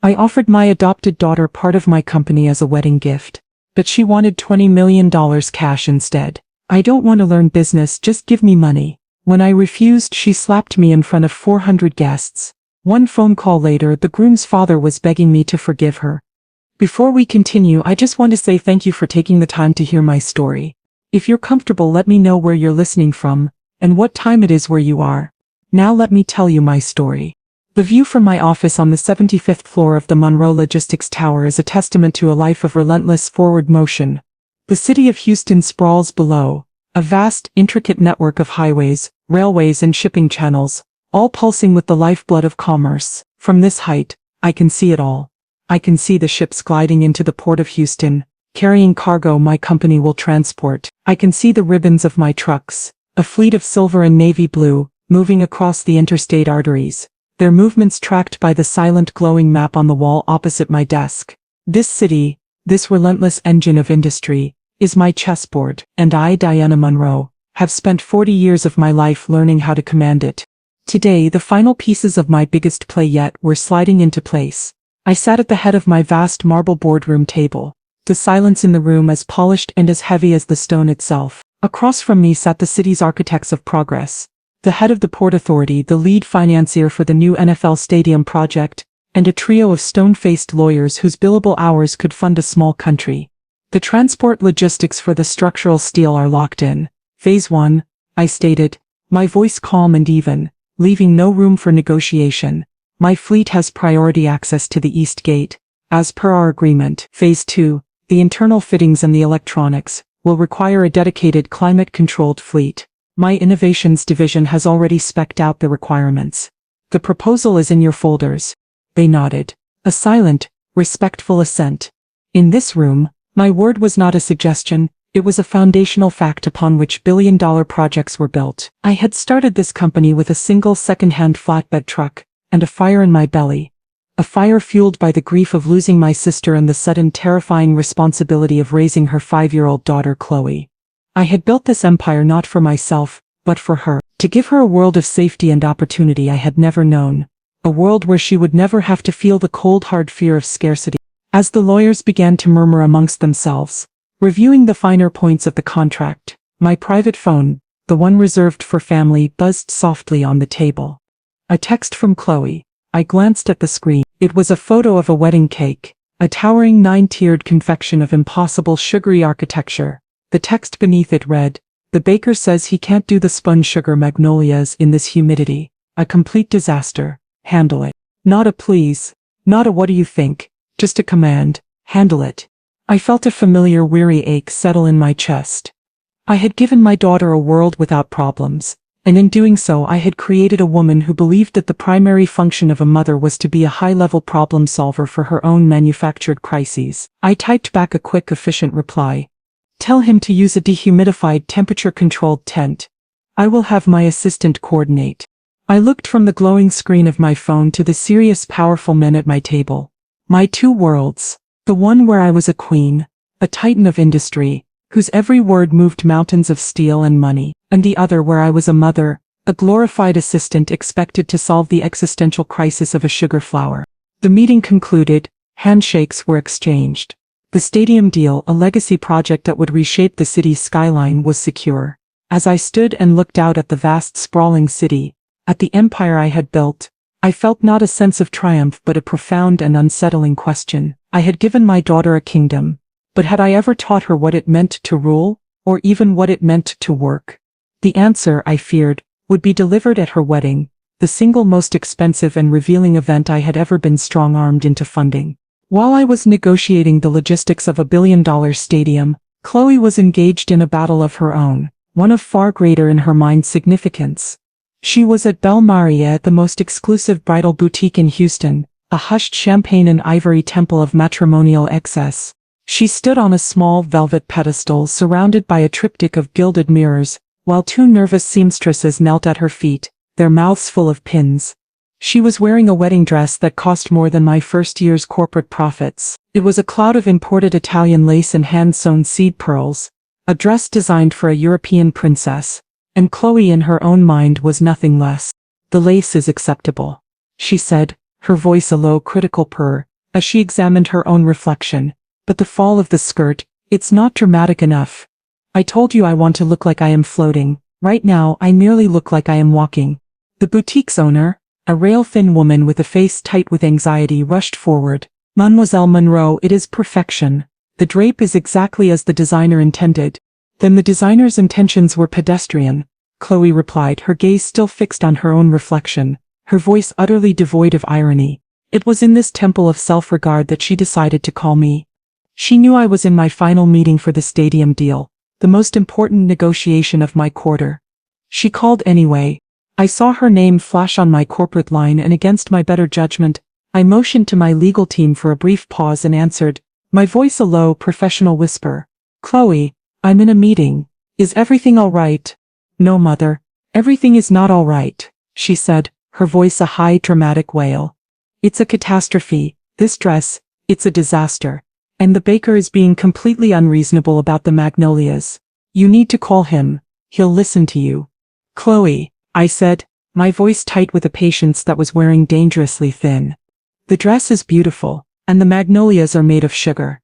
I offered my adopted daughter part of my company as a wedding gift, but she wanted $20 million cash instead. I don't want to learn business, just give me money. When I refused, she slapped me in front of 400 guests. One phone call later, the groom's father was begging me to forgive her. Before we continue, I just want to say thank you for taking the time to hear my story. If you're comfortable, let me know where you're listening from, and what time it is where you are. Now let me tell you my story. The view from my office on the 75th floor of the Monroe Logistics Tower is a testament to a life of relentless forward motion. The city of Houston sprawls below, a vast, intricate network of highways, railways and shipping channels, all pulsing with the lifeblood of commerce. From this height, I can see it all. I can see the ships gliding into the port of Houston, carrying cargo my company will transport. I can see the ribbons of my trucks, a fleet of silver and navy blue, moving across the interstate arteries, their movements tracked by the silent glowing map on the wall opposite my desk. This city, this relentless engine of industry, is my chessboard, and I, Diana Monroe, have spent 40 years of my life learning how to command it. Today, the final pieces of my biggest play yet were sliding into place. I sat at the head of my vast marble boardroom table, the silence in the room as polished and as heavy as the stone itself. Across from me sat the city's architects of progress, the head of the Port Authority, the lead financier for the new NFL Stadium project, and a trio of stone-faced lawyers whose billable hours could fund a small country. The transport logistics for the structural steel are locked in. Phase 1, I stated, my voice calm and even, leaving no room for negotiation. My fleet has priority access to the East Gate, as per our agreement. Phase 2, the internal fittings and the electronics, will require a dedicated climate-controlled fleet. My innovations division has already spec'd out the requirements. The proposal is in your folders. They nodded. A silent, respectful assent. In this room, my word was not a suggestion, it was a foundational fact upon which billion-dollar projects were built. I had started this company with a single second-hand flatbed truck, and a fire in my belly. A fire fueled by the grief of losing my sister and the sudden terrifying responsibility of raising her 5-year-old daughter Chloe. I had built this empire not for myself, but for her, to give her a world of safety and opportunity I had never known. A world where she would never have to feel the cold hard fear of scarcity. As the lawyers began to murmur amongst themselves, reviewing the finer points of the contract, my private phone, the one reserved for family, buzzed softly on the table. A text from Chloe. I glanced at the screen. It was a photo of a wedding cake, a towering 9-tiered confection of impossible sugary architecture. The text beneath it read, "The baker says he can't do the spun sugar magnolias in this humidity. A complete disaster. Handle it." Not a please, not a what do you think, just a command, handle it. I felt a familiar weary ache settle in my chest. I had given my daughter a world without problems, and in doing so I had created a woman who believed that the primary function of a mother was to be a high-level problem solver for her own manufactured crises. I typed back a quick, efficient reply. Tell him to use a dehumidified, temperature-controlled tent. I will have my assistant coordinate. I looked from the glowing screen of my phone to the serious, powerful men at my table. My two worlds. The one where I was a queen, a titan of industry, whose every word moved mountains of steel and money, and the other where I was a mother, a glorified assistant expected to solve the existential crisis of a sugar flour. The meeting concluded, handshakes were exchanged. The stadium deal, a legacy project that would reshape the city's skyline, was secure. As I stood and looked out at the vast sprawling city, at the empire I had built, I felt not a sense of triumph but a profound and unsettling question. I had given my daughter a kingdom, but had I ever taught her what it meant to rule, or even what it meant to work? The answer, I feared, would be delivered at her wedding, the single most expensive and revealing event I had ever been strong-armed into funding. While I was negotiating the logistics of a billion-dollar stadium, Chloe was engaged in a battle of her own, one of far greater in her mind significance. She was at Belle Maria, the most exclusive bridal boutique in Houston, a hushed champagne and ivory temple of matrimonial excess. She stood on a small velvet pedestal surrounded by a triptych of gilded mirrors, while two nervous seamstresses knelt at her feet, their mouths full of pins. She was wearing a wedding dress that cost more than my first year's corporate profits. It was a cloud of imported Italian lace and hand-sewn seed pearls, a dress designed for a European princess, and Chloe in her own mind was nothing less. "The lace is acceptable," she said, her voice a low critical purr, as she examined her own reflection. But the fall of the skirt, it's not dramatic enough. I told you I want to look like I am floating. Right now, I merely look like I am walking. The boutique's owner, a rail-thin woman with a face tight with anxiety, rushed forward. Mademoiselle Monroe, it is perfection. The drape is exactly as the designer intended. Then the designer's intentions were pedestrian, Chloe replied, her gaze still fixed on her own reflection, her voice utterly devoid of irony. It was in this temple of self-regard that she decided to call me. She knew I was in my final meeting for the stadium deal, the most important negotiation of my quarter. She called anyway. I saw her name flash on my corporate line, and against my better judgment, I motioned to my legal team for a brief pause and answered, my voice a low, professional whisper. Chloe, I'm in a meeting. Is everything all right? No, mother. Everything is not all right, she said, her voice a high, dramatic wail. It's a catastrophe. This dress, it's a disaster. And the baker is being completely unreasonable about the magnolias. You need to call him. He'll listen to you. Chloe, I said, my voice tight with a patience that was wearing dangerously thin. The dress is beautiful, and the magnolias are made of sugar.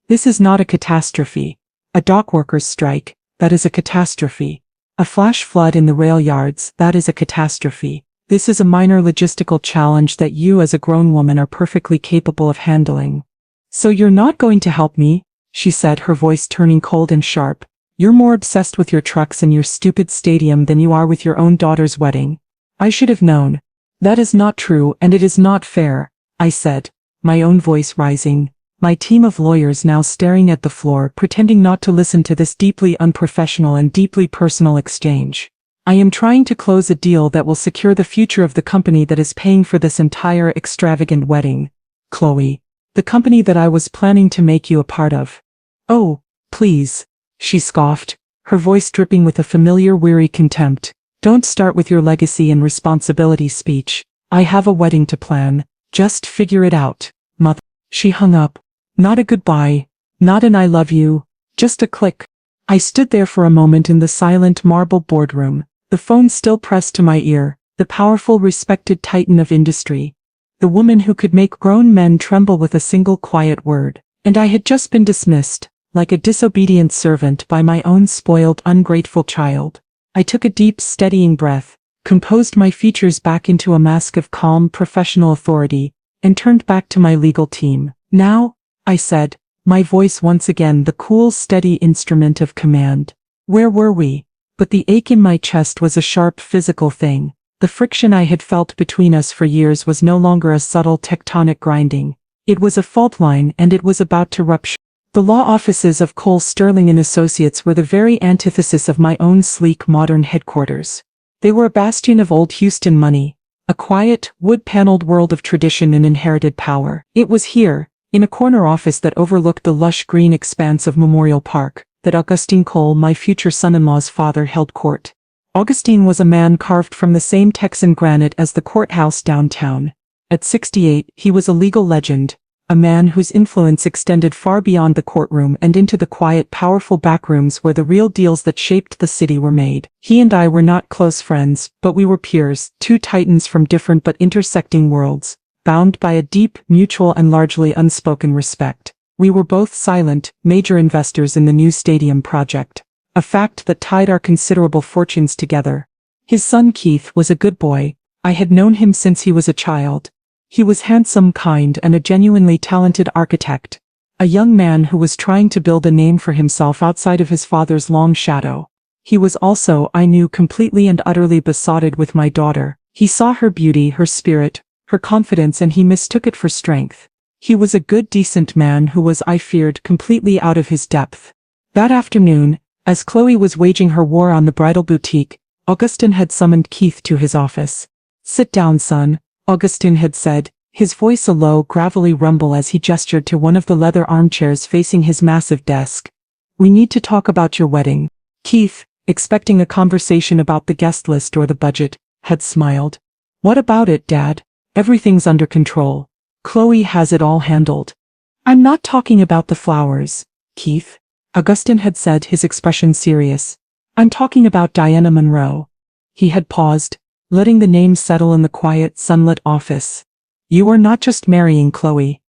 This is not a catastrophe. A dockworkers' strike, that is a catastrophe. A flash flood in the rail yards, that is a catastrophe. This is a minor logistical challenge that you as a grown woman are perfectly capable of handling. So you're not going to help me? She said, her voice turning cold and sharp. You're more obsessed with your trucks and your stupid stadium than you are with your own daughter's wedding. I should have known. That is not true, and it is not fair, I said, my own voice rising. My team of lawyers now staring at the floor, pretending not to listen to this deeply unprofessional and deeply personal exchange. I am trying to close a deal that will secure the future of the company that is paying for this entire extravagant wedding. Chloe. The company that I was planning to make you a part of. Oh, please, she scoffed, her voice dripping with a familiar weary contempt. Don't start with your legacy and responsibility speech. I have a wedding to plan. Just figure it out, mother. She hung up. Not a goodbye, not an I love you, just a click. I stood there for a moment in the silent marble boardroom, the phone still pressed to my ear, the powerful, respected titan of industry. The woman who could make grown men tremble with a single quiet word. And I had just been dismissed, like a disobedient servant, by my own spoiled, ungrateful child. I took a deep, steadying breath, composed my features back into a mask of calm, professional authority, and turned back to my legal team. Now, I said, my voice once again the cool, steady instrument of command. Where were we? But the ache in my chest was a sharp physical thing. The friction I had felt between us for years was no longer a subtle tectonic grinding. It was a fault line, and it was about to rupture. The law offices of Cole Sterling and Associates were the very antithesis of my own sleek modern headquarters. They were a bastion of old Houston money, a quiet, wood-paneled world of tradition and inherited power. It was here, in a corner office that overlooked the lush green expanse of Memorial Park, that Augustine Cole, my future son-in-law's father, held court. Augustine was a man carved from the same Texan granite as the courthouse downtown. At 68, he was a legal legend, a man whose influence extended far beyond the courtroom and into the quiet, powerful backrooms where the real deals that shaped the city were made. He and I were not close friends, but we were peers, two titans from different but intersecting worlds, bound by a deep, mutual and largely unspoken respect. We were both silent, major investors in the new stadium project, a fact that tied our considerable fortunes together. His son Keith was a good boy. I had known him since he was a child. He was handsome, kind, and a genuinely talented architect, a young man who was trying to build a name for himself outside of his father's long shadow. He was also, I knew, completely and utterly besotted with my daughter. He saw her beauty, her spirit, her confidence, and he mistook it for strength. He was a good, decent man who was, I feared, completely out of his depth. That afternoon, as Chloe was waging her war on the bridal boutique, Augustine had summoned Keith to his office. "Sit down, son," Augustine had said, his voice a low, gravelly rumble as he gestured to one of the leather armchairs facing his massive desk. "We need to talk about your wedding." Keith, expecting a conversation about the guest list or the budget, had smiled. "What about it, Dad? Everything's under control. Chloe has it all handled." "I'm not talking about the flowers, Keith," Augustine had said, his expression serious. "I'm talking about Diana Monroe." He had paused, letting the name settle in the quiet, sunlit office. "You are not just marrying Chloe.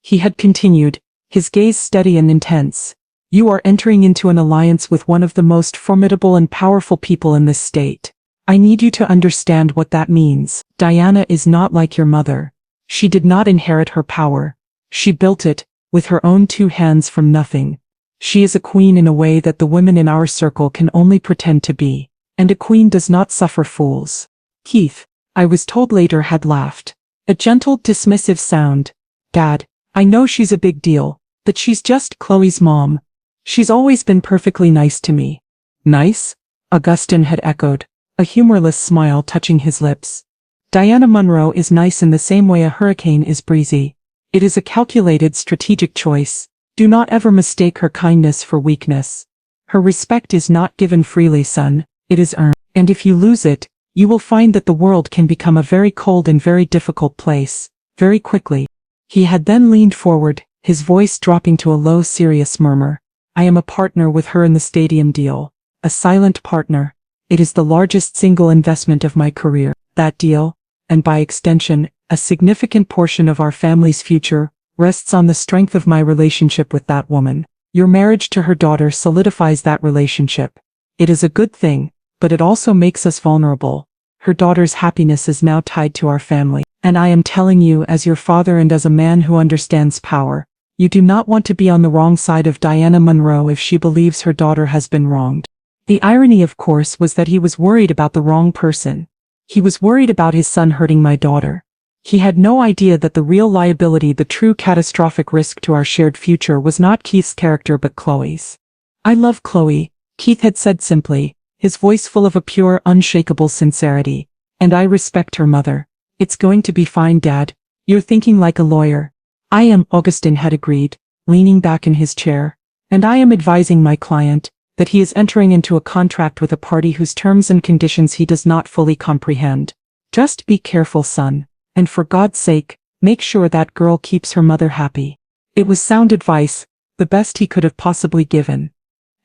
He had continued, his gaze steady and intense. You are entering into an alliance with one of the most formidable and powerful people in this state. I need you to understand what that means. Diana is not like your mother. She did not inherit her power. She built it, with her own 2 hands from nothing. She is a queen in a way that the women in our circle can only pretend to be. And a queen does not suffer fools. Keith, I was told later, had laughed. A gentle, dismissive sound. Dad, I know she's a big deal, but she's just Chloe's mom. She's always been perfectly nice to me. Nice? Augustin had echoed, a humorless smile touching his lips. Diana Monroe is nice in the same way a hurricane is breezy. It is a calculated, strategic choice. Do not ever mistake her kindness for weakness. Her respect is not given freely, son, it is earned. And if you lose it, you will find that the world can become a very cold and very difficult place, very quickly. He had then leaned forward, his voice dropping to a low, serious murmur. I am a partner with her in the stadium deal. A silent partner. It is the largest single investment of my career. That deal, and by extension, a significant portion of our family's future, rests on the strength of my relationship with that woman. Your marriage to her daughter solidifies that relationship. It is a good thing, but it also makes us vulnerable. Her daughter's happiness is now tied to our family. And I am telling you, as your father and as a man who understands power, you do not want to be on the wrong side of Diana Monroe if she believes her daughter has been wronged. The irony, of course, was that he was worried about the wrong person. He was worried about his son hurting my daughter. He had no idea that the real liability, the true catastrophic risk to our shared future, was not Keith's character but Chloe's. I love Chloe, Keith had said simply, his voice full of a pure, unshakable sincerity. And I respect her mother. It's going to be fine, Dad. You're thinking like a lawyer. I am, Augustin had agreed, leaning back in his chair. And I am advising my client that he is entering into a contract with a party whose terms and conditions he does not fully comprehend. Just be careful, son. And for God's sake, make sure that girl keeps her mother happy. It was sound advice, the best he could have possibly given.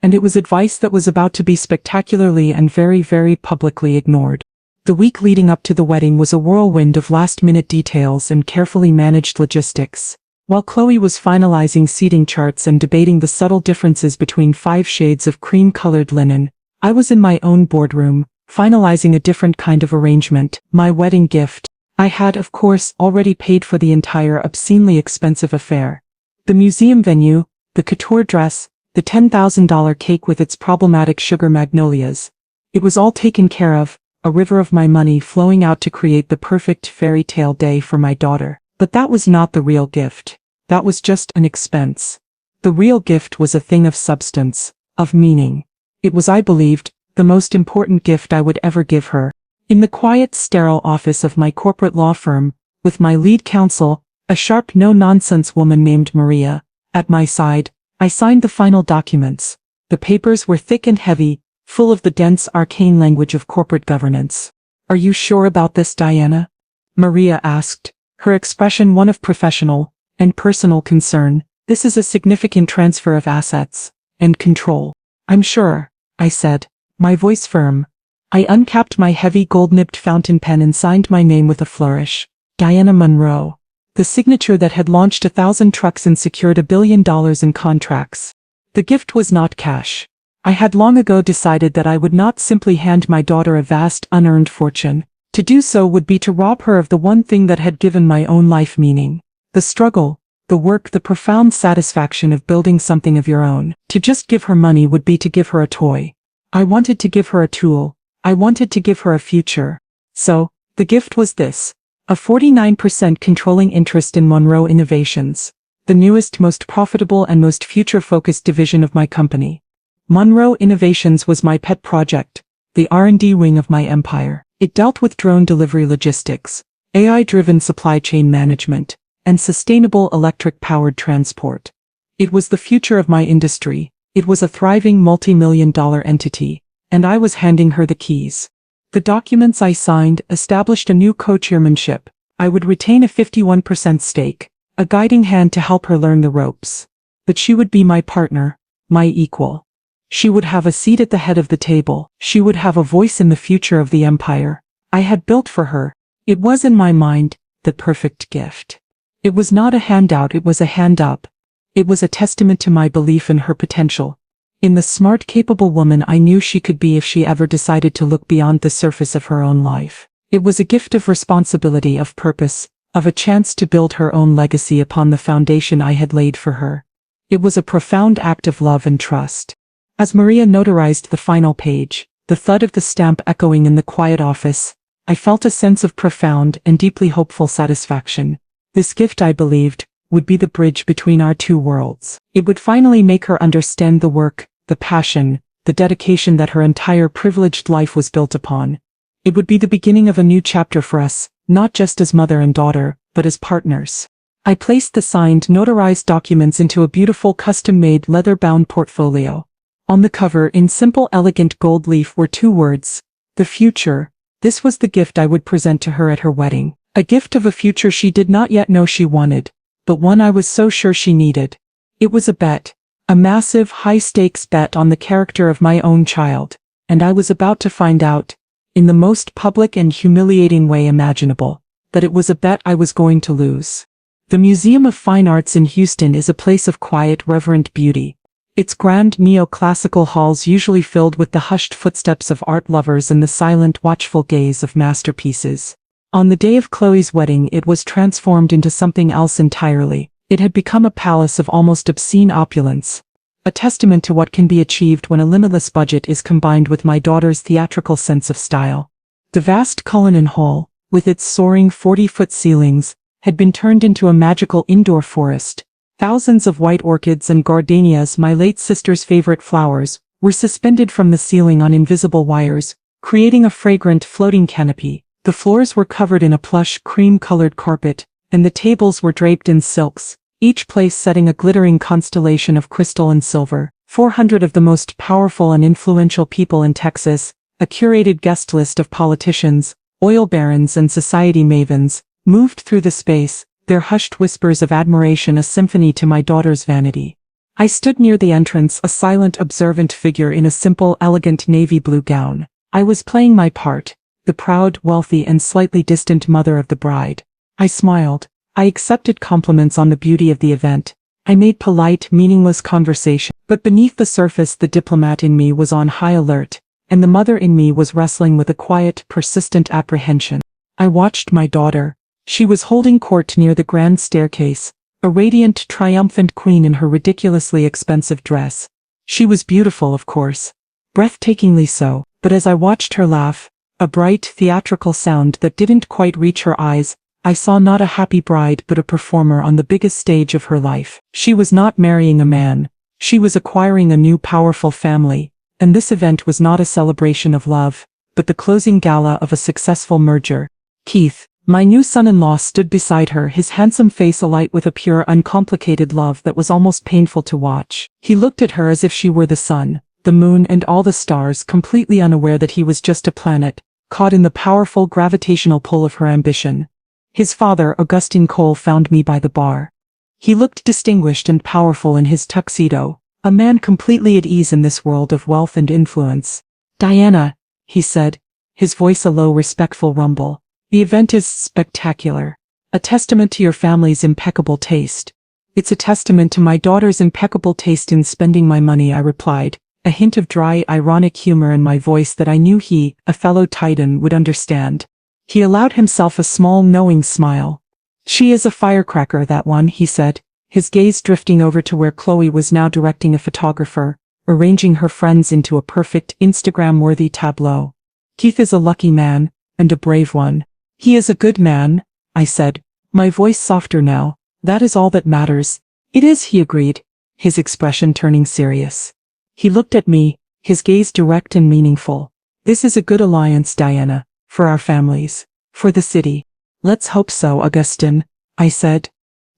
And it was advice that was about to be spectacularly and very, very publicly ignored. The week leading up to the wedding was a whirlwind of last-minute details and carefully managed logistics. While Chloe was finalizing seating charts and debating the subtle differences between 5 shades of cream-colored linen, I was in my own boardroom, finalizing a different kind of arrangement, my wedding gift. I had, of course, already paid for the entire obscenely expensive affair. The museum venue, the couture dress, the $10,000 cake with its problematic sugar magnolias. It was all taken care of, a river of my money flowing out to create the perfect fairy tale day for my daughter. But that was not the real gift. That was just an expense. The real gift was a thing of substance, of meaning. It was, I believed, the most important gift I would ever give her. In the quiet, sterile office of my corporate law firm, with my lead counsel, a sharp, no-nonsense woman named Maria, at my side, I signed the final documents. The papers were thick and heavy, full of the dense, arcane language of corporate governance. Are you sure about this, Diana? Maria asked, her expression one of professional and personal concern. This is a significant transfer of assets and control. I'm sure, I said, my voice firm. I uncapped my heavy gold-nibbed fountain pen and signed my name with a flourish. Diana Monroe. The signature that had launched 1,000 trucks and secured $1 billion in contracts. The gift was not cash. I had long ago decided that I would not simply hand my daughter a vast, unearned fortune. To do so would be to rob her of the one thing that had given my own life meaning. The struggle, the work, the profound satisfaction of building something of your own. To just give her money would be to give her a toy. I wanted to give her a tool. I wanted to give her a future. So, the gift was this. A 49% controlling interest in Monroe Innovations. The newest, most profitable and most future-focused division of my company. Monroe Innovations was my pet project, the R&D wing of my empire. It dealt with drone delivery logistics, AI-driven supply chain management, and sustainable electric-powered transport. It was the future of my industry. It was a thriving multi-million-dollar entity, and I was handing her the keys. The documents I signed established a new co-chairmanship. I would retain a 51% stake, a guiding hand to help her learn the ropes. But she would be my partner, my equal. She would have a seat at the head of the table. She would have a voice in the future of the empire I had built for her. It was, in my mind, the perfect gift. It was not a handout, it was a hand up. It was a testament to my belief in her potential. In the smart, capable woman I knew she could be if she ever decided to look beyond the surface of her own life. It was a gift of responsibility, of purpose, of a chance to build her own legacy upon the foundation I had laid for her. It was a profound act of love and trust. As Maria notarized the final page, the thud of the stamp echoing in the quiet office, I felt a sense of profound and deeply hopeful satisfaction. This gift, I believed, would be the bridge between our two worlds. It would finally make her understand the work, the passion, the dedication that her entire privileged life was built upon. It would be the beginning of a new chapter for us, not just as mother and daughter, but as partners. I placed the signed, notarized documents into a beautiful custom-made leather-bound portfolio. On the cover, in simple, elegant gold leaf, were 2 words: the future. This was the gift I would present to her at her wedding. A gift of a future she did not yet know she wanted, but one I was so sure she needed. It was a bet. A massive, high-stakes bet on the character of my own child, and I was about to find out, in the most public and humiliating way imaginable, that it was a bet I was going to lose. The Museum of Fine Arts in Houston is a place of quiet, reverent beauty. Its grand neoclassical halls usually filled with the hushed footsteps of art lovers and the silent, watchful gaze of masterpieces. On the day of Chloe's wedding, it was transformed into something else entirely. It had become a palace of almost obscene opulence, a testament to what can be achieved when a limitless budget is combined with my daughter's theatrical sense of style. The vast Cullinan Hall, with its soaring 40-foot ceilings, had been turned into a magical indoor forest. Thousands of white orchids and gardenias, my late sister's favorite flowers, were suspended from the ceiling on invisible wires, creating a fragrant floating canopy. The floors were covered in a plush, cream-colored carpet, and the tables were draped in silks, each place setting a glittering constellation of crystal and silver. 400 of the most powerful and influential people in Texas, a curated guest list of politicians, oil barons and society mavens, moved through the space, their hushed whispers of admiration a symphony to my daughter's vanity. I stood near the entrance, a silent, observant figure in a simple, elegant navy blue gown. I was playing my part, the proud, wealthy and slightly distant mother of the bride. I smiled. I accepted compliments on the beauty of the event. I made polite, meaningless conversation. But beneath the surface, the diplomat in me was on high alert, and the mother in me was wrestling with a quiet, persistent apprehension. I watched my daughter. She was holding court near the grand staircase, a radiant, triumphant queen in her ridiculously expensive dress. She was beautiful, of course, breathtakingly so, but as I watched her laugh, a bright, theatrical sound that didn't quite reach her eyes, I saw not a happy bride but a performer on the biggest stage of her life. She was not marrying a man. She was acquiring a new powerful family, and this event was not a celebration of love, but the closing gala of a successful merger. Keith, my new son-in-law, stood beside her, his handsome face alight with a pure, uncomplicated love that was almost painful to watch. He looked at her as if she were the sun, the moon and all the stars, completely unaware that he was just a planet, caught in the powerful gravitational pull of her ambition. His father, Augustine Cole, found me by the bar. He looked distinguished and powerful in his tuxedo, a man completely at ease in this world of wealth and influence. "Diana," he said, his voice a low, respectful rumble, "the event is spectacular. A testament to your family's impeccable taste." "It's a testament to my daughter's impeccable taste in spending my money," I replied, a hint of dry, ironic humor in my voice that I knew he, a fellow Titan, would understand. He allowed himself a small, knowing smile. "She is a firecracker, that one," he said, his gaze drifting over to where Chloe was now directing a photographer, arranging her friends into a perfect, Instagram-worthy tableau. "Keith is a lucky man, and a brave one." "He is a good man," I said, my voice softer now. "That is all that matters." "It is," he agreed, his expression turning serious. He looked at me, his gaze direct and meaningful. "This is a good alliance, Diana. For our families. For the city." "Let's hope so, Augustine," I said.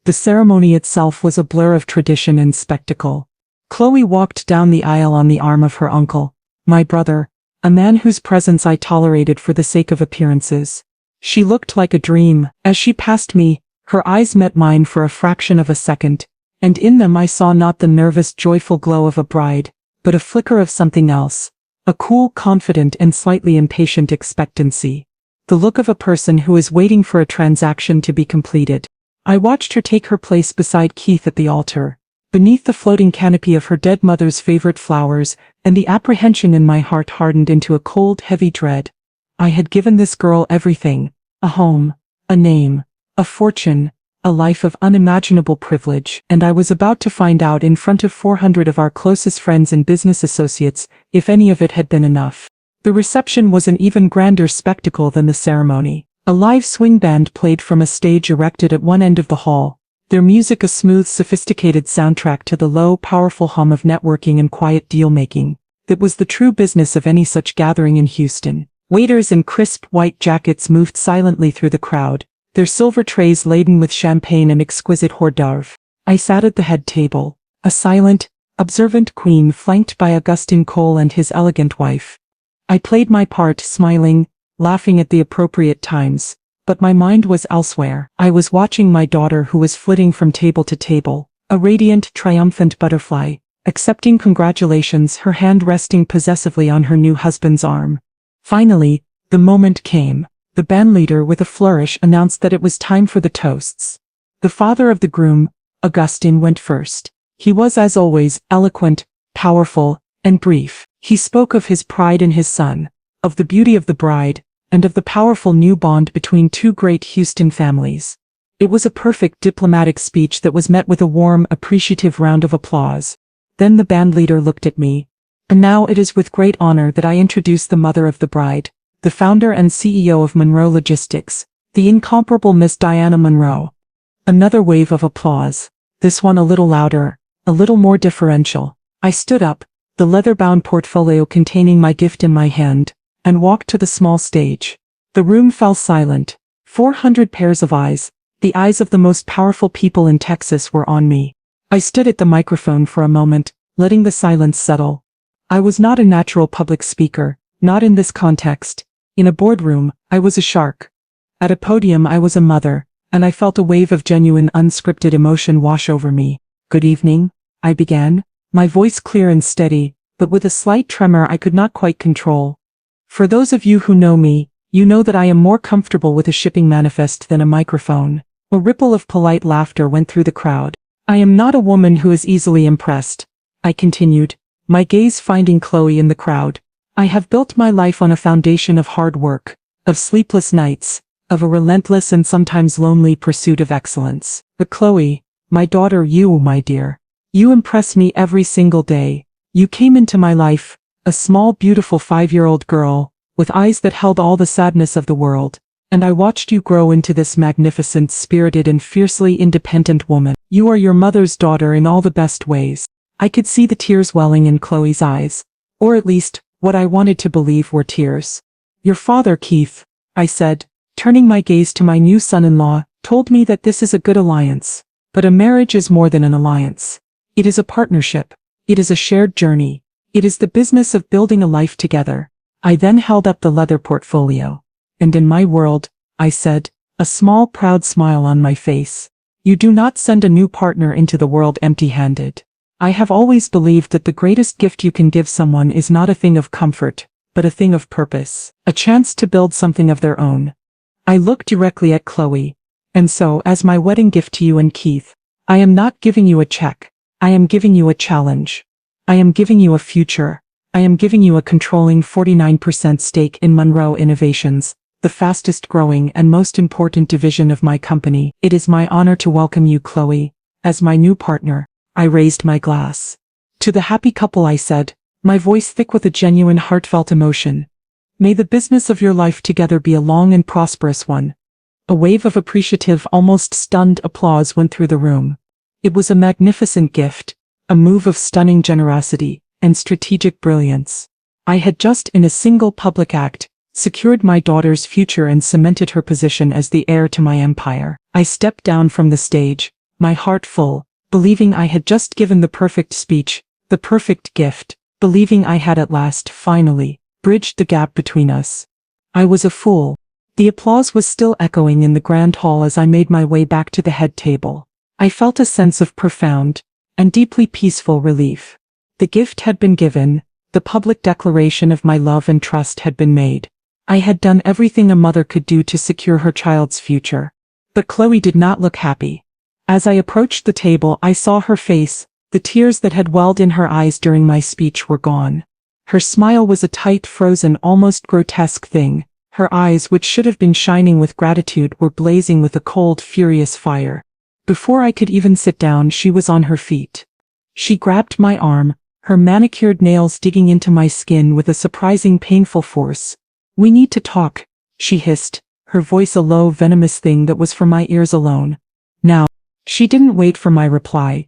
The ceremony itself was a blur of tradition and spectacle. Chloe walked down the aisle on the arm of her uncle, my brother, a man whose presence I tolerated for the sake of appearances. She looked like a dream. As she passed me, her eyes met mine for a fraction of a second, and in them I saw not the nervous, joyful glow of a bride, but a flicker of something else. A cool, confident and slightly impatient expectancy. The look of a person who is waiting for a transaction to be completed. I watched her take her place beside Keith at the altar, beneath the floating canopy of her dead mother's favorite flowers, and the apprehension in my heart hardened into a cold, heavy dread. I had given this girl everything: a home, a name, a fortune, a life of unimaginable privilege, and I was about to find out in front of 400 of our closest friends and business associates if any of it had been enough. The reception was an even grander spectacle than the ceremony. A live swing band played from a stage erected at one end of the hall, their music a smooth, sophisticated soundtrack to the low, powerful hum of networking and quiet deal-making that was the true business of any such gathering in Houston. Waiters in crisp white jackets moved silently through the crowd, their silver trays laden with champagne and exquisite hors d'oeuvre. I sat at the head table, a silent, observant queen flanked by Augustin Cole and his elegant wife. I played my part, smiling, laughing at the appropriate times, but my mind was elsewhere. I was watching my daughter, who was flitting from table to table, a radiant, triumphant butterfly, accepting congratulations, her hand resting possessively on her new husband's arm. Finally, the moment came. The bandleader with a flourish announced that it was time for the toasts. The father of the groom, Augustin, went first. He was, as always, eloquent, powerful, and brief. He spoke of his pride in his son, of the beauty of the bride, and of the powerful new bond between two great Houston families. It was a perfect diplomatic speech that was met with a warm, appreciative round of applause. Then the bandleader looked at me. And now it is with great honor that I introduce the mother of the bride, the founder and CEO of Monroe Logistics, the incomparable Miss Diana Monroe. Another wave of applause, this one a little louder, a little more differential. I stood up, the leather-bound portfolio containing my gift in my hand, and walked to the small stage. The room fell silent. 400 pairs of eyes, the eyes of the most powerful people in Texas, were on me. I stood at the microphone for a moment, letting the silence settle. I was not a natural public speaker, not in this context. In a boardroom, I was a shark. At a podium, I was a mother, and I felt a wave of genuine, unscripted emotion wash over me. "Good evening," I began, my voice clear and steady, but with a slight tremor I could not quite control. For those of you who know me, you know that I am more comfortable with a shipping manifest than a microphone. A ripple of polite laughter went through the crowd. "I am not a woman who is easily impressed," I continued, my gaze finding Chloe in the crowd. "I have built my life on a foundation of hard work, of sleepless nights, of a relentless and sometimes lonely pursuit of excellence. But Chloe, my daughter, you, my dear, you impress me every single day. You came into my life, a small, beautiful 5-year-old girl, with eyes that held all the sadness of the world, and I watched you grow into this magnificent, spirited and fiercely independent woman. You are your mother's daughter in all the best ways." I could see the tears welling in Chloe's eyes, or at least, what I wanted to believe were tears. "Your father, Keith," I said, turning my gaze to my new son-in-law, "told me that this is a good alliance. But a marriage is more than an alliance. It is a partnership. It is a shared journey. It is the business of building a life together." I then held up the leather portfolio. "And in my world," I said, a small, proud smile on my face, "you do not send a new partner into the world empty-handed. I have always believed that the greatest gift you can give someone is not a thing of comfort, but a thing of purpose, a chance to build something of their own." I looked directly at Chloe. "And so, as my wedding gift to you and Keith, I am not giving you a check. I am giving you a challenge. I am giving you a future. I am giving you a controlling 49% stake in Monroe Innovations, the fastest growing and most important division of my company. It is my honor to welcome you, Chloe, as my new partner." I raised my glass. "To the happy couple," I said, my voice thick with a genuine heartfelt emotion. "May the business of your life together be a long and prosperous one." A wave of appreciative, almost stunned applause went through the room. It was a magnificent gift, a move of stunning generosity and strategic brilliance. I had just, in a single public act, secured my daughter's future and cemented her position as the heir to my empire. I stepped down from the stage, my heart full, believing I had just given the perfect speech, the perfect gift, believing I had at last, finally, bridged the gap between us. I was a fool. The applause was still echoing in the grand hall as I made my way back to the head table. I felt a sense of profound and deeply peaceful relief. The gift had been given, the public declaration of my love and trust had been made. I had done everything a mother could do to secure her child's future. But Chloe did not look happy. As I approached the table, I saw her face. The tears that had welled in her eyes during my speech were gone. Her smile was a tight, frozen, almost grotesque thing. Her eyes, which should have been shining with gratitude, were blazing with a cold, furious fire. Before I could even sit down, she was on her feet. She grabbed my arm, her manicured nails digging into my skin with a surprising painful force. "We need to talk," she hissed, her voice a low, venomous thing that was for my ears alone. "Now." She didn't wait for my reply.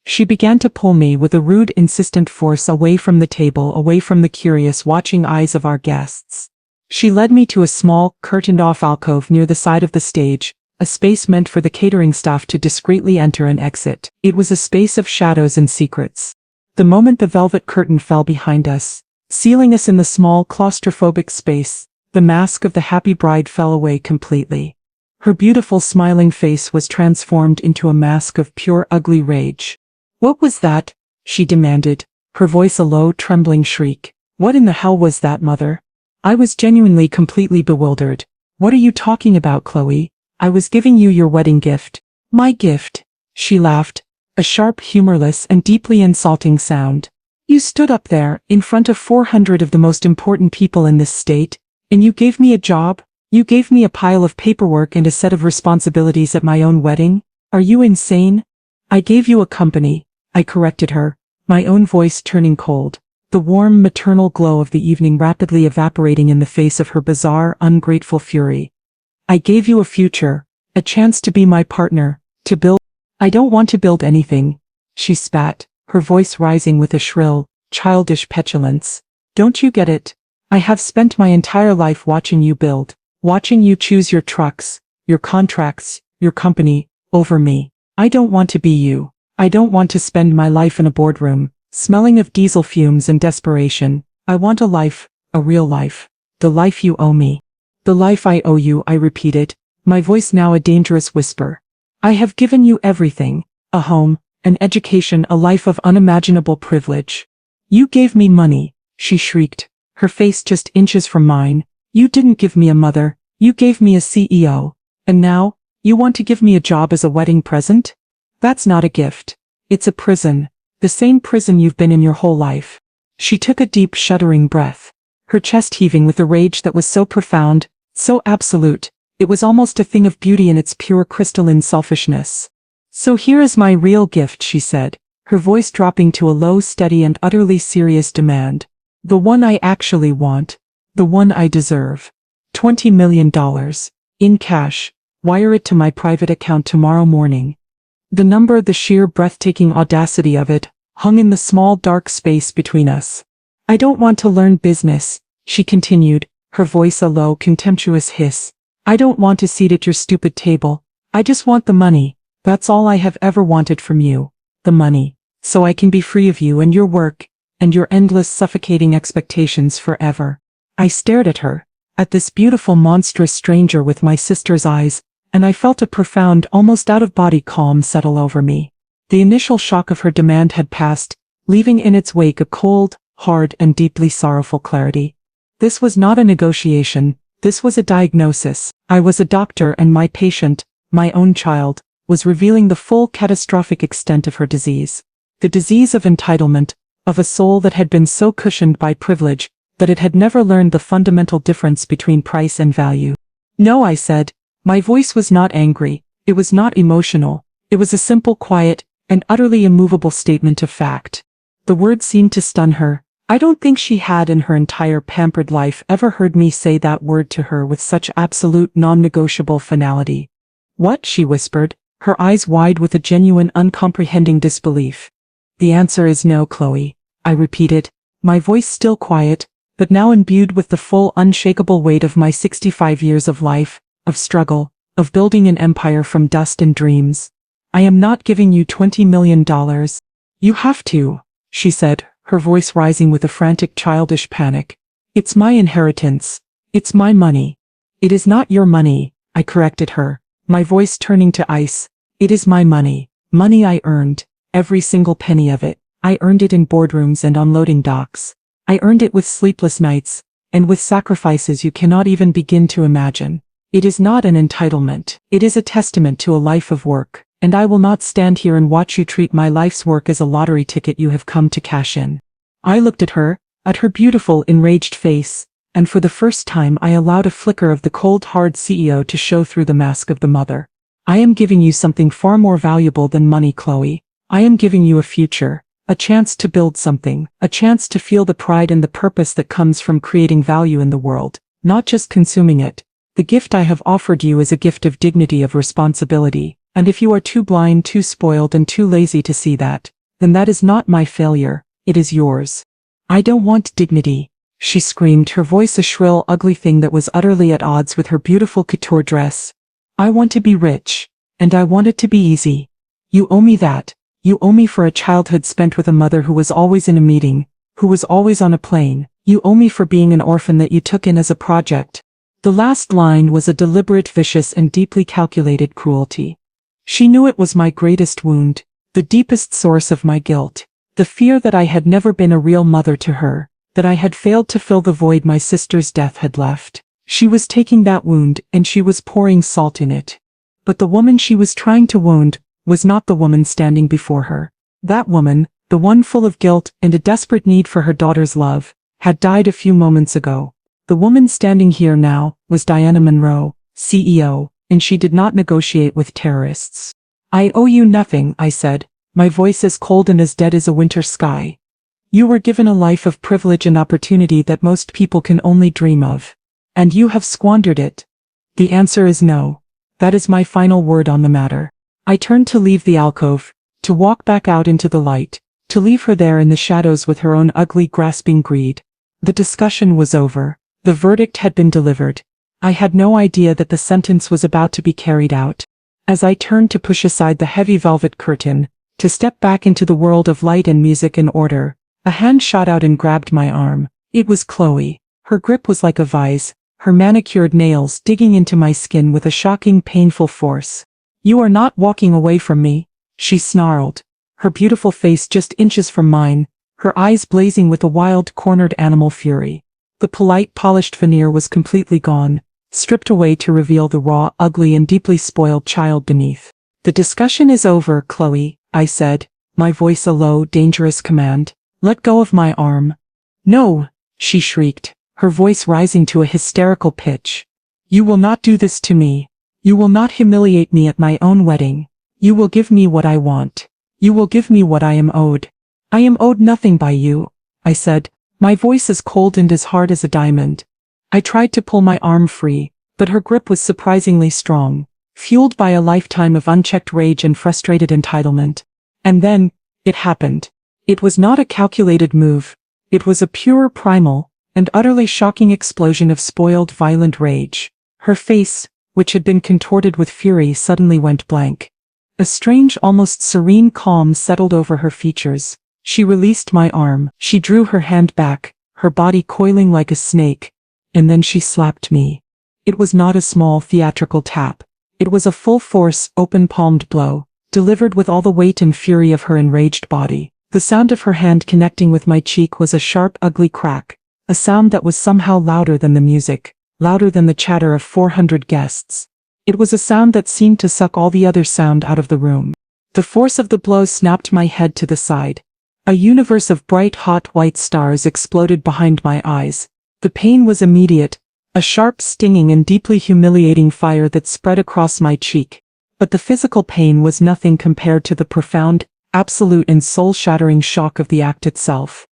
She began to pull me with a rude, insistent force away from the table, away from the curious, watching eyes of our guests. She led me to a small, curtained-off alcove near the side of the stage, a space meant for the catering staff to discreetly enter and exit. It was a space of shadows and secrets. The moment the velvet curtain fell behind us, sealing us in the small, claustrophobic space, the mask of the happy bride fell away completely. Her beautiful, smiling face was transformed into a mask of pure, ugly rage. "What was that?" she demanded, her voice a low, trembling shriek. "What in the hell was that, mother?" I was genuinely completely bewildered. "What are you talking about, Chloe? I was giving you your wedding gift." "My gift?" She laughed, a sharp, humorless, and deeply insulting sound. "You stood up there, in front of 400 of the most important people in this state, and you gave me a job? You gave me a pile of paperwork and a set of responsibilities at my own wedding? Are you insane?" "I gave you a company," I corrected her, my own voice turning cold, the warm, maternal glow of the evening rapidly evaporating in the face of her bizarre, ungrateful fury. "I gave you a future, a chance to be my partner, to build—" "I don't want to build anything," she spat, her voice rising with a shrill, childish petulance. "Don't you get it? I have spent my entire life watching you build, watching you choose your trucks, your contracts, your company, over me. I don't want to be you. I don't want to spend my life in a boardroom, smelling of diesel fumes and desperation. I want a life, a real life. The life you owe me." "The life I owe you," I repeated, my voice now a dangerous whisper. "I have given you everything, a home, an education, a life of unimaginable privilege." "You gave me money," she shrieked, her face just inches from mine. "You didn't give me a mother, you gave me a CEO. And now, you want to give me a job as a wedding present? That's not a gift. It's a prison, the same prison you've been in your whole life." She took a deep, shuddering breath, her chest heaving with a rage that was so profound, so absolute, it was almost a thing of beauty in its pure crystalline selfishness. "So here is my real gift," she said, her voice dropping to a low, steady, and utterly serious demand. "The one I actually want. The one I deserve. $20 million. In cash. Wire it to my private account tomorrow morning." The number, the sheer breathtaking audacity of it, hung in the small dark space between us. "I don't want to learn business," she continued, her voice a low, contemptuous hiss. "I don't want a seat at your stupid table. I just want the money. That's all I have ever wanted from you. The money. So I can be free of you and your work, and your endless suffocating expectations forever." I stared at her, at this beautiful monstrous stranger with my sister's eyes, and I felt a profound, almost out-of-body calm settle over me. The initial shock of her demand had passed, leaving in its wake a cold, hard, and deeply sorrowful clarity. This was not a negotiation, this was a diagnosis. I was a doctor, and my patient, my own child, was revealing the full catastrophic extent of her disease. The disease of entitlement, of a soul that had been so cushioned by privilege, that it had never learned the fundamental difference between price and value. "No," I said. My voice was not angry, it was not emotional, it was a simple, quiet, and utterly immovable statement of fact. The words seemed to stun her. I don't think she had in her entire pampered life ever heard me say that word to her with such absolute, non-negotiable finality. "What?" she whispered, her eyes wide with a genuine, uncomprehending disbelief. "The answer is no, Chloe," I repeated, my voice still quiet, but now imbued with the full, unshakable weight of my 65 years of life, of struggle, of building an empire from dust and dreams. "I am not giving you $20 million. You have to," she said, her voice rising with a frantic, childish panic. "It's my inheritance. It's my money." "It is not your money," I corrected her, my voice turning to ice. "It is my money. Money I earned. Every single penny of it. I earned it in boardrooms and on loading docks. I earned it with sleepless nights, and with sacrifices you cannot even begin to imagine. It is not an entitlement. It is a testament to a life of work, and I will not stand here and watch you treat my life's work as a lottery ticket you have come to cash in. I looked at her beautiful, enraged face, and for the first time I allowed a flicker of the cold, hard CEO to show through the mask of the mother. I am giving you something far more valuable than money, Chloe. I am giving you a future, a chance to build something, a chance to feel the pride and the purpose that comes from creating value in the world, not just consuming it. The gift I have offered you is a gift of dignity, of responsibility, and if you are too blind, too spoiled, and too lazy to see that, then that is not my failure, it is yours. I don't want dignity, she screamed, her voice a shrill, ugly thing that was utterly at odds with her beautiful couture dress. I want to be rich, and I want it to be easy. You owe me that. You owe me for a childhood spent with a mother who was always in a meeting, who was always on a plane. You owe me for being an orphan that you took in as a project. The last line was a deliberate, vicious, and deeply calculated cruelty. She knew it was my greatest wound, the deepest source of my guilt, the fear that I had never been a real mother to her, that I had failed to fill the void my sister's death had left. She was taking that wound and she was pouring salt in it. But the woman she was trying to wound was not the woman standing before her. That woman, the one full of guilt and a desperate need for her daughter's love, had died a few moments ago. The woman standing here now was Diana Monroe, CEO, and she did not negotiate with terrorists. I owe you nothing, I said, my voice as cold and as dead as a winter sky. You were given a life of privilege and opportunity that most people can only dream of. And you have squandered it. The answer is no. That is my final word on the matter. I turned to leave the alcove, to walk back out into the light, to leave her there in the shadows with her own ugly, grasping greed. The discussion was over. The verdict had been delivered. I had no idea that the sentence was about to be carried out. As I turned to push aside the heavy velvet curtain, to step back into the world of light and music and order, a hand shot out and grabbed my arm. It was Chloe. Her grip was like a vise, her manicured nails digging into my skin with a shocking, painful force. You are not walking away from me, she snarled, her beautiful face just inches from mine, her eyes blazing with a wild, cornered animal fury. The polite, polished veneer was completely gone, stripped away to reveal the raw, ugly, and deeply spoiled child beneath. The discussion is over, Chloe, I said, my voice a low, dangerous command. Let go of my arm. No, she shrieked, her voice rising to a hysterical pitch. You will not do this to me. You will not humiliate me at my own wedding. You will give me what I want. You will give me what I am owed. I am owed nothing by you, I said, my voice as cold and as hard as a diamond. I tried to pull my arm free, but her grip was surprisingly strong, fueled by a lifetime of unchecked rage and frustrated entitlement. And then, it happened. It was not a calculated move. It was a pure, primal, and utterly shocking explosion of spoiled, violent rage. Her face, which had been contorted with fury, suddenly went blank. A strange, almost serene calm settled over her features. She released my arm. She drew her hand back, her body coiling like a snake, and then she slapped me. It was not a small, theatrical tap. It was a full-force, open-palmed blow, delivered with all the weight and fury of her enraged body. The sound of her hand connecting with my cheek was a sharp, ugly crack, a sound that was somehow louder than the music, louder than the chatter of 400 guests. It was a sound that seemed to suck all the other sound out of the room. The force of the blow snapped my head to the side. A universe of bright, hot white stars exploded behind my eyes. The pain was immediate, a sharp, stinging, and deeply humiliating fire that spread across my cheek. But the physical pain was nothing compared to the profound, absolute, and soul-shattering shock of the act itself.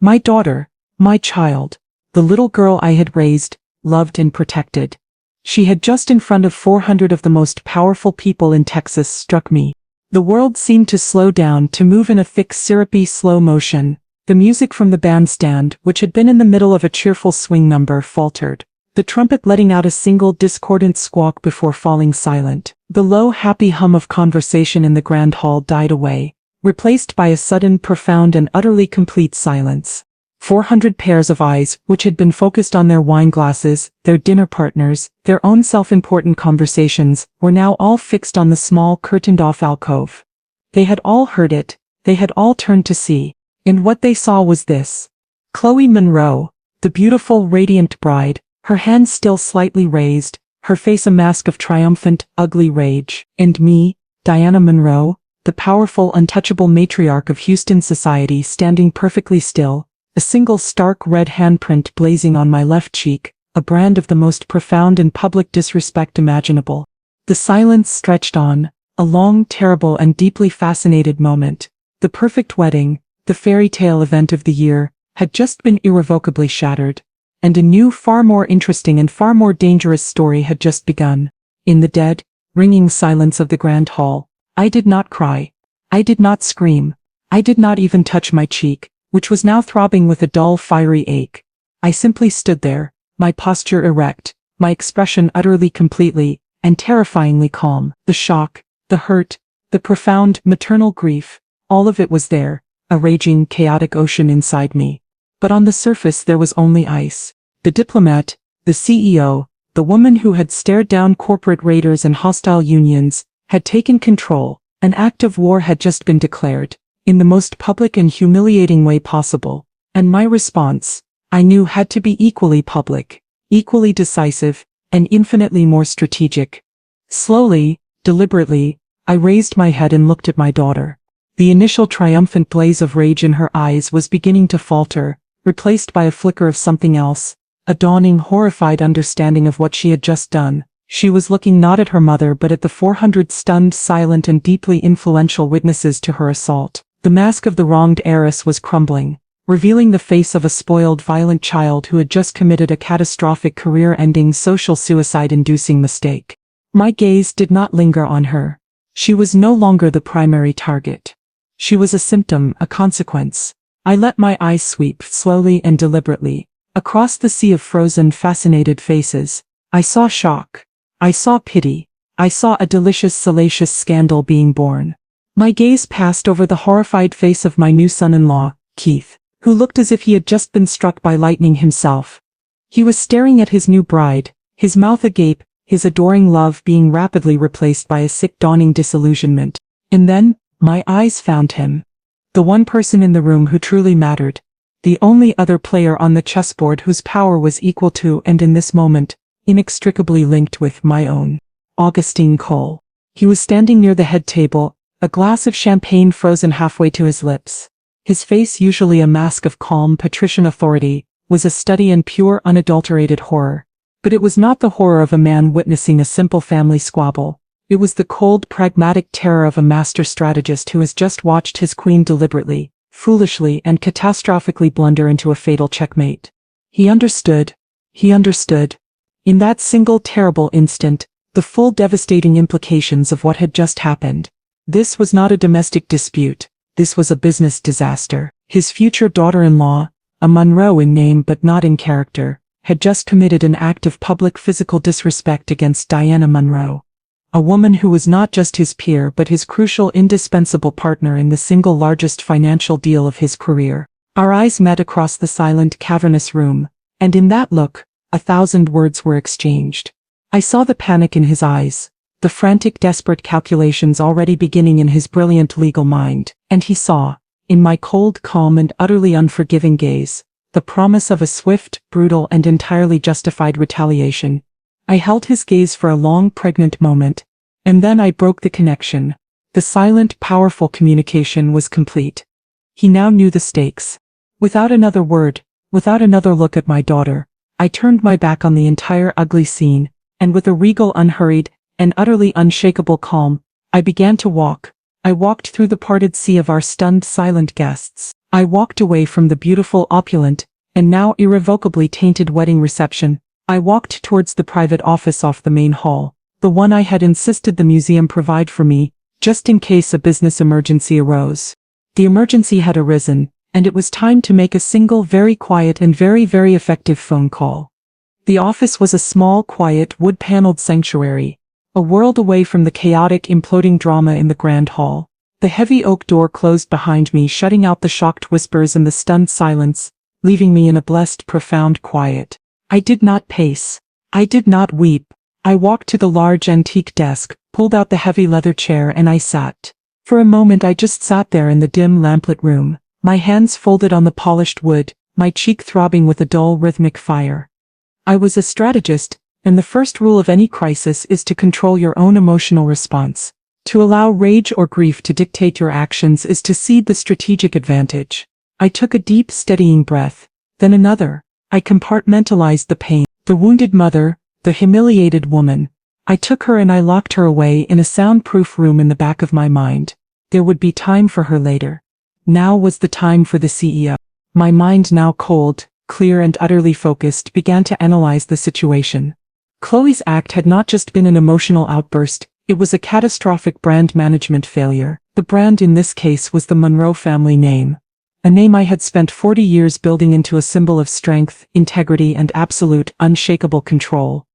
My daughter, my child, the little girl I had raised, loved, and protected. She had just in front of 400 of the most powerful people in Texas struck me. The world seemed to slow down, to move in a thick, syrupy, slow motion. The music from the bandstand, which had been in the middle of a cheerful swing number, faltered, the trumpet letting out a single discordant squawk before falling silent. The low, happy hum of conversation in the grand hall died away, replaced by a sudden, profound, and utterly complete silence. 400 pairs of eyes, which had been focused on their wine glasses, their dinner partners, their own self-important conversations, were now all fixed on the small, curtained-off alcove. They had all heard it, they had all turned to see, and what they saw was this. Chloe Monroe, the beautiful, radiant bride, her hands still slightly raised, her face a mask of triumphant, ugly rage. And me, Diana Monroe, the powerful, untouchable matriarch of Houston society, standing perfectly still, a single stark red handprint blazing on my left cheek, a brand of the most profound and public disrespect imaginable. The silence stretched on, a long, terrible and deeply fascinated moment. The perfect wedding, the fairy tale event of the year, had just been irrevocably shattered, and a new, far more interesting and far more dangerous story had just begun. In the dead, ringing silence of the grand hall, I did not cry. I did not scream. I did not even touch my cheek, which was now throbbing with a dull, fiery ache. I simply stood there, my posture erect, my expression utterly, completely, and terrifyingly calm. The shock, the hurt, the profound, maternal grief, all of it was there, a raging, chaotic ocean inside me. But on the surface there was only ice. The diplomat, the CEO, the woman who had stared down corporate raiders and hostile unions, had taken control. An act of war had just been declared, in the most public and humiliating way possible. And my response, I knew, had to be equally public, equally decisive, and infinitely more strategic. Slowly, deliberately, I raised my head and looked at my daughter. The initial triumphant blaze of rage in her eyes was beginning to falter, replaced by a flicker of something else, a dawning, horrified understanding of what she had just done. She was looking not at her mother but at the 400 stunned, silent and deeply influential witnesses to her assault. The mask of the wronged heiress was crumbling, revealing the face of a spoiled, violent child who had just committed a catastrophic, career-ending, social suicide-inducing mistake. My gaze did not linger on her. She was no longer the primary target. She was a symptom, a consequence. I let my eyes sweep, slowly and deliberately, across the sea of frozen, fascinated faces. I saw shock. I saw pity. I saw a delicious, salacious scandal being born. My gaze passed over the horrified face of my new son-in-law, Keith, who looked as if he had just been struck by lightning himself. He was staring at his new bride, his mouth agape, his adoring love being rapidly replaced by a sick, dawning disillusionment. And then, my eyes found him. The one person in the room who truly mattered. The only other player on the chessboard whose power was equal to, and in this moment, inextricably linked with, my own. Augustine Cole. He was standing near the head table, a glass of champagne frozen halfway to his lips. His face, usually a mask of calm, patrician authority, was a study in pure, unadulterated horror. But it was not the horror of a man witnessing a simple family squabble. It was the cold, pragmatic terror of a master strategist who has just watched his queen deliberately, foolishly and catastrophically blunder into a fatal checkmate. He understood. He understood. In that single terrible instant, the full devastating implications of what had just happened. This was not a domestic dispute. This was a business disaster. His future daughter-in-law, a Monroe in name but not in character, had just committed an act of public physical disrespect against Diana Monroe. A woman who was not just his peer but his crucial, indispensable partner in the single largest financial deal of his career. Our eyes met across the silent, cavernous room, and in that look, 1,000 words were exchanged. I saw the panic in his eyes, the frantic, desperate calculations already beginning in his brilliant legal mind, and he saw, in my cold, calm and utterly unforgiving gaze, the promise of a swift, brutal and entirely justified retaliation. I held his gaze for a long, pregnant moment, and then I broke the connection. The silent, powerful communication was complete. He now knew the stakes. Without another word, without another look at my daughter, I turned my back on the entire ugly scene, and with a regal, unhurried, and utterly unshakable calm, I began to walk. I walked through the parted sea of our stunned, silent guests. I walked away from the beautiful, opulent, and now irrevocably tainted wedding reception. I walked towards the private office off the main hall, the one I had insisted the museum provide for me, just in case a business emergency arose. The emergency had arisen, and it was time to make a single, very quiet and very, very effective phone call. The office was a small, quiet, wood-paneled sanctuary, a world away from the chaotic, imploding drama in the grand hall. The heavy oak door closed behind me, shutting out the shocked whispers and the stunned silence, leaving me in a blessed, profound quiet. I did not pace. I did not weep. I walked to the large antique desk, pulled out the heavy leather chair, and I sat. For a moment I just sat there in the dim, lamplit room, my hands folded on the polished wood, my cheek throbbing with a dull, rhythmic fire. I was a strategist, And the first rule of any crisis is to control your own emotional response. To allow rage or grief to dictate your actions is to cede the strategic advantage. I took a deep, steadying breath, then another. I compartmentalized the pain, the wounded mother, the humiliated woman. I took her and I locked her away in a soundproof room in the back of my mind. There would be time for her later. Now was the time for the CEO. My mind, now cold, clear and utterly focused, began to analyze the situation. Chloe's act had not just been an emotional outburst, it was a catastrophic brand management failure. The brand in this case was the Monroe family name. A name I had spent 40 years building into a symbol of strength, integrity and absolute, unshakable control.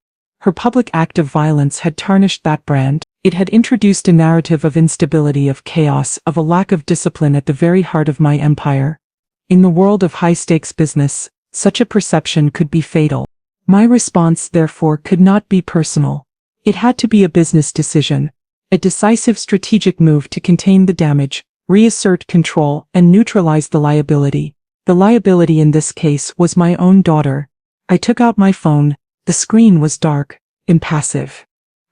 Her public act of violence had tarnished that brand. It had introduced a narrative of instability, of chaos, of a lack of discipline at the very heart of my empire. In the world of high-stakes business, such a perception could be fatal. My response, therefore, could not be personal. It had to be a business decision, a decisive strategic move to contain the damage, reassert control, and neutralize the liability. The liability in this case was my own daughter. I took out my phone. The screen was dark, impassive.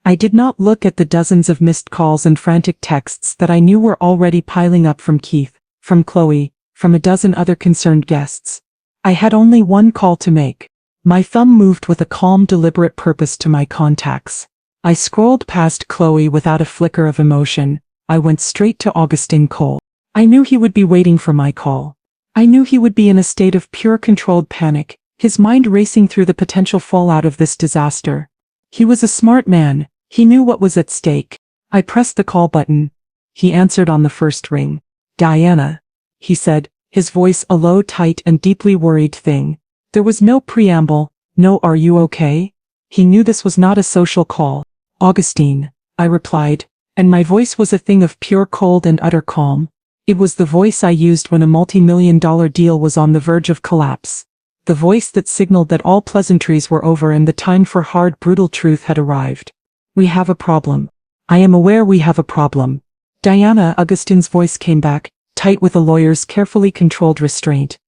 I did not look at the dozens of missed calls and frantic texts that I knew were already piling up from Keith, from Chloe, from a dozen other concerned guests. I had only one call to make. My thumb moved with a calm, deliberate purpose to my contacts. I scrolled past Chloe without a flicker of emotion. I went straight to Augustine Cole. I knew he would be waiting for my call. I knew he would be in a state of pure controlled panic, his mind racing through the potential fallout of this disaster. He was a smart man. He knew what was at stake. I pressed the call button. He answered on the first ring. "Diana," he said, his voice a low, tight, and deeply worried thing. There was no preamble, no "Are you okay?" He knew this was not a social call. "Augustine," I replied, and my voice was a thing of pure cold and utter calm. It was the voice I used when a multi-million-dollar deal was on the verge of collapse. The voice that signaled that all pleasantries were over and the time for hard, brutal truth had arrived. "We have a problem. I am aware we have a problem." "Diana," Augustine's voice came back, tight with a lawyer's carefully controlled restraint.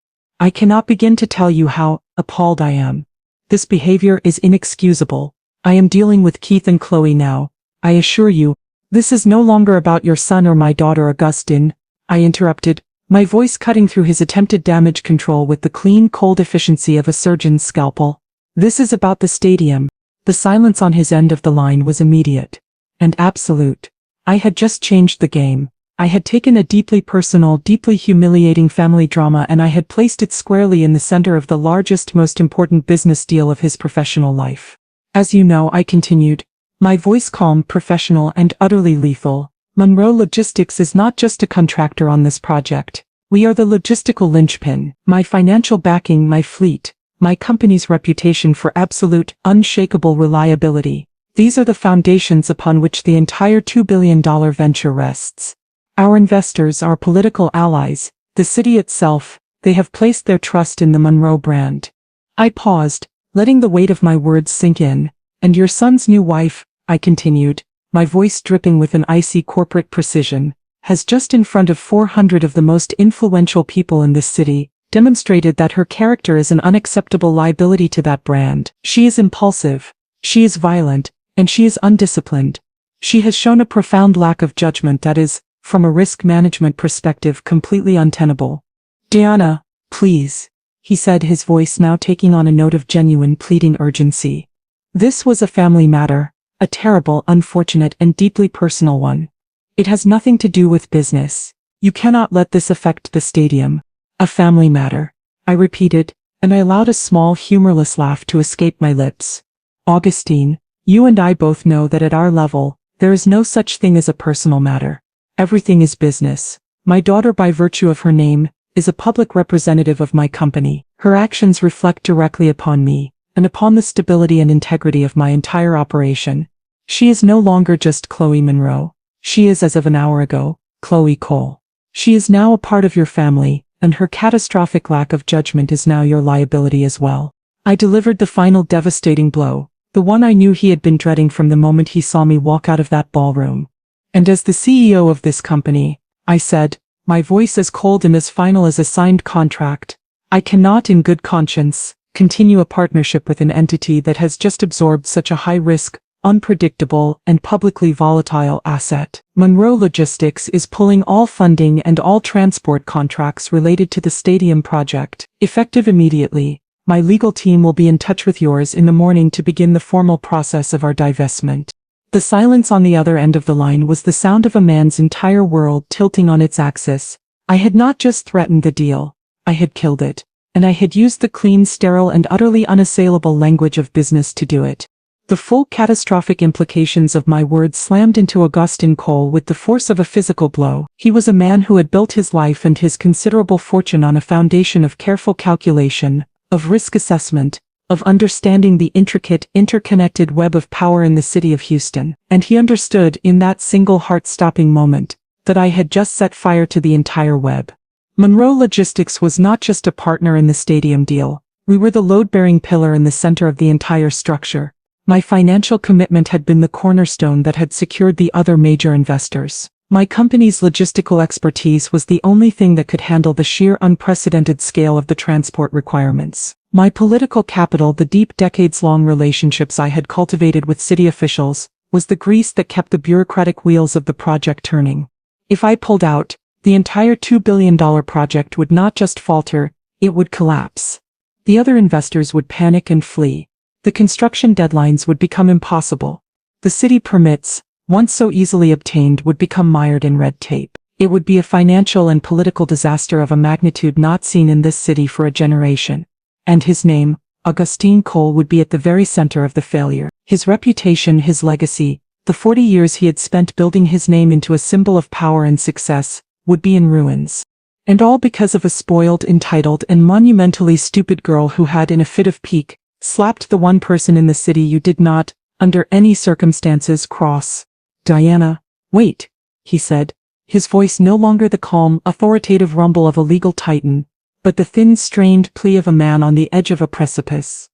"I cannot begin to tell you how appalled I am. This behavior is inexcusable. I am dealing with Keith and Chloe now. I assure you, this is no longer about your son or my daughter." "Augustine," I interrupted, my voice cutting through his attempted damage control with the clean, cold efficiency of a surgeon's scalpel. "This is about the stadium." The silence on his end of the line was immediate and absolute. I had just changed the game. I had taken a deeply personal, deeply humiliating family drama and I had placed it squarely in the center of the largest, most important business deal of his professional life. "As you know," I continued, my voice calm, professional, and utterly lethal, "Monroe Logistics is not just a contractor on this project. We are the logistical linchpin, my financial backing, my fleet, my company's reputation for absolute, unshakable reliability. These are the foundations upon which the entire $2 billion venture rests. Our investors, our political allies, the city itself, they have placed their trust in the Monroe brand." I paused, letting the weight of my words sink in. "And your son's new wife," I continued, my voice dripping with an icy corporate precision, "has just in front of 400 of the most influential people in this city, demonstrated that her character is an unacceptable liability to that brand. She is impulsive, she is violent, and she is undisciplined. She has shown a profound lack of judgment that is, from a risk management perspective, completely untenable." "Diana, please," he said, his voice now taking on a note of genuine, pleading urgency. "This was a family matter, a terrible, unfortunate, and deeply personal one. It has nothing to do with business. You cannot let this affect the stadium. A family matter," I repeated, and I allowed a small, humorless laugh to escape my lips. "Augustine, you and I both know that at our level, there is no such thing as a personal matter. Everything is business. My daughter, by virtue of her name, is a public representative of my company. Her actions reflect directly upon me, and upon the stability and integrity of my entire operation. She is no longer just Chloe Monroe. She is, as of an hour ago, Chloe Cole. She is now a part of your family, and her catastrophic lack of judgment is now your liability as well." I delivered the final devastating blow, the one I knew he had been dreading from the moment he saw me walk out of that ballroom. "And as the CEO of this company," I said, my voice as cold and as final as a signed contract, "I cannot in good conscience continue a partnership with an entity that has just absorbed such a high-risk, unpredictable, and publicly volatile asset. Monroe Logistics is pulling all funding and all transport contracts related to the stadium project. Effective immediately, my legal team will be in touch with yours in the morning to begin the formal process of our divestment. The silence on the other end of the line was the sound of a man's entire world tilting on its axis. I had not just threatened the deal, I had killed it. And I had used the clean, sterile, and utterly unassailable language of business to do it. The full catastrophic implications of my words slammed into Augustin Cole with the force of a physical blow. He was a man who had built his life and his considerable fortune on a foundation of careful calculation, of risk assessment, of understanding the intricate, interconnected web of power in the city of Houston. And he understood, in that single heart-stopping moment, that I had just set fire to the entire web. Monroe Logistics was not just a partner in the stadium deal. We were the load-bearing pillar in the center of the entire structure. My financial commitment had been the cornerstone that had secured the other major investors. My company's logistical expertise was the only thing that could handle the sheer unprecedented scale of the transport requirements. My political capital, the deep decades-long relationships I had cultivated with city officials, was the grease that kept the bureaucratic wheels of the project turning. If I pulled out, the entire $2 billion project would not just falter, it would collapse. The other investors would panic and flee. The construction deadlines would become impossible. The city permits, once so easily obtained, would become mired in red tape. It would be a financial and political disaster of a magnitude not seen in this city for a generation. And his name, Augustin Cole, would be at the very center of the failure. His reputation, his legacy, the 40 years he had spent building his name into a symbol of power and success, would be in ruins. And all because of a spoiled, entitled, and monumentally stupid girl who had, in a fit of pique, slapped the one person in the city you did not, under any circumstances, cross. "Diana, wait," he said, his voice no longer the calm, authoritative rumble of a legal titan, but the thin, strained plea of a man on the edge of a precipice.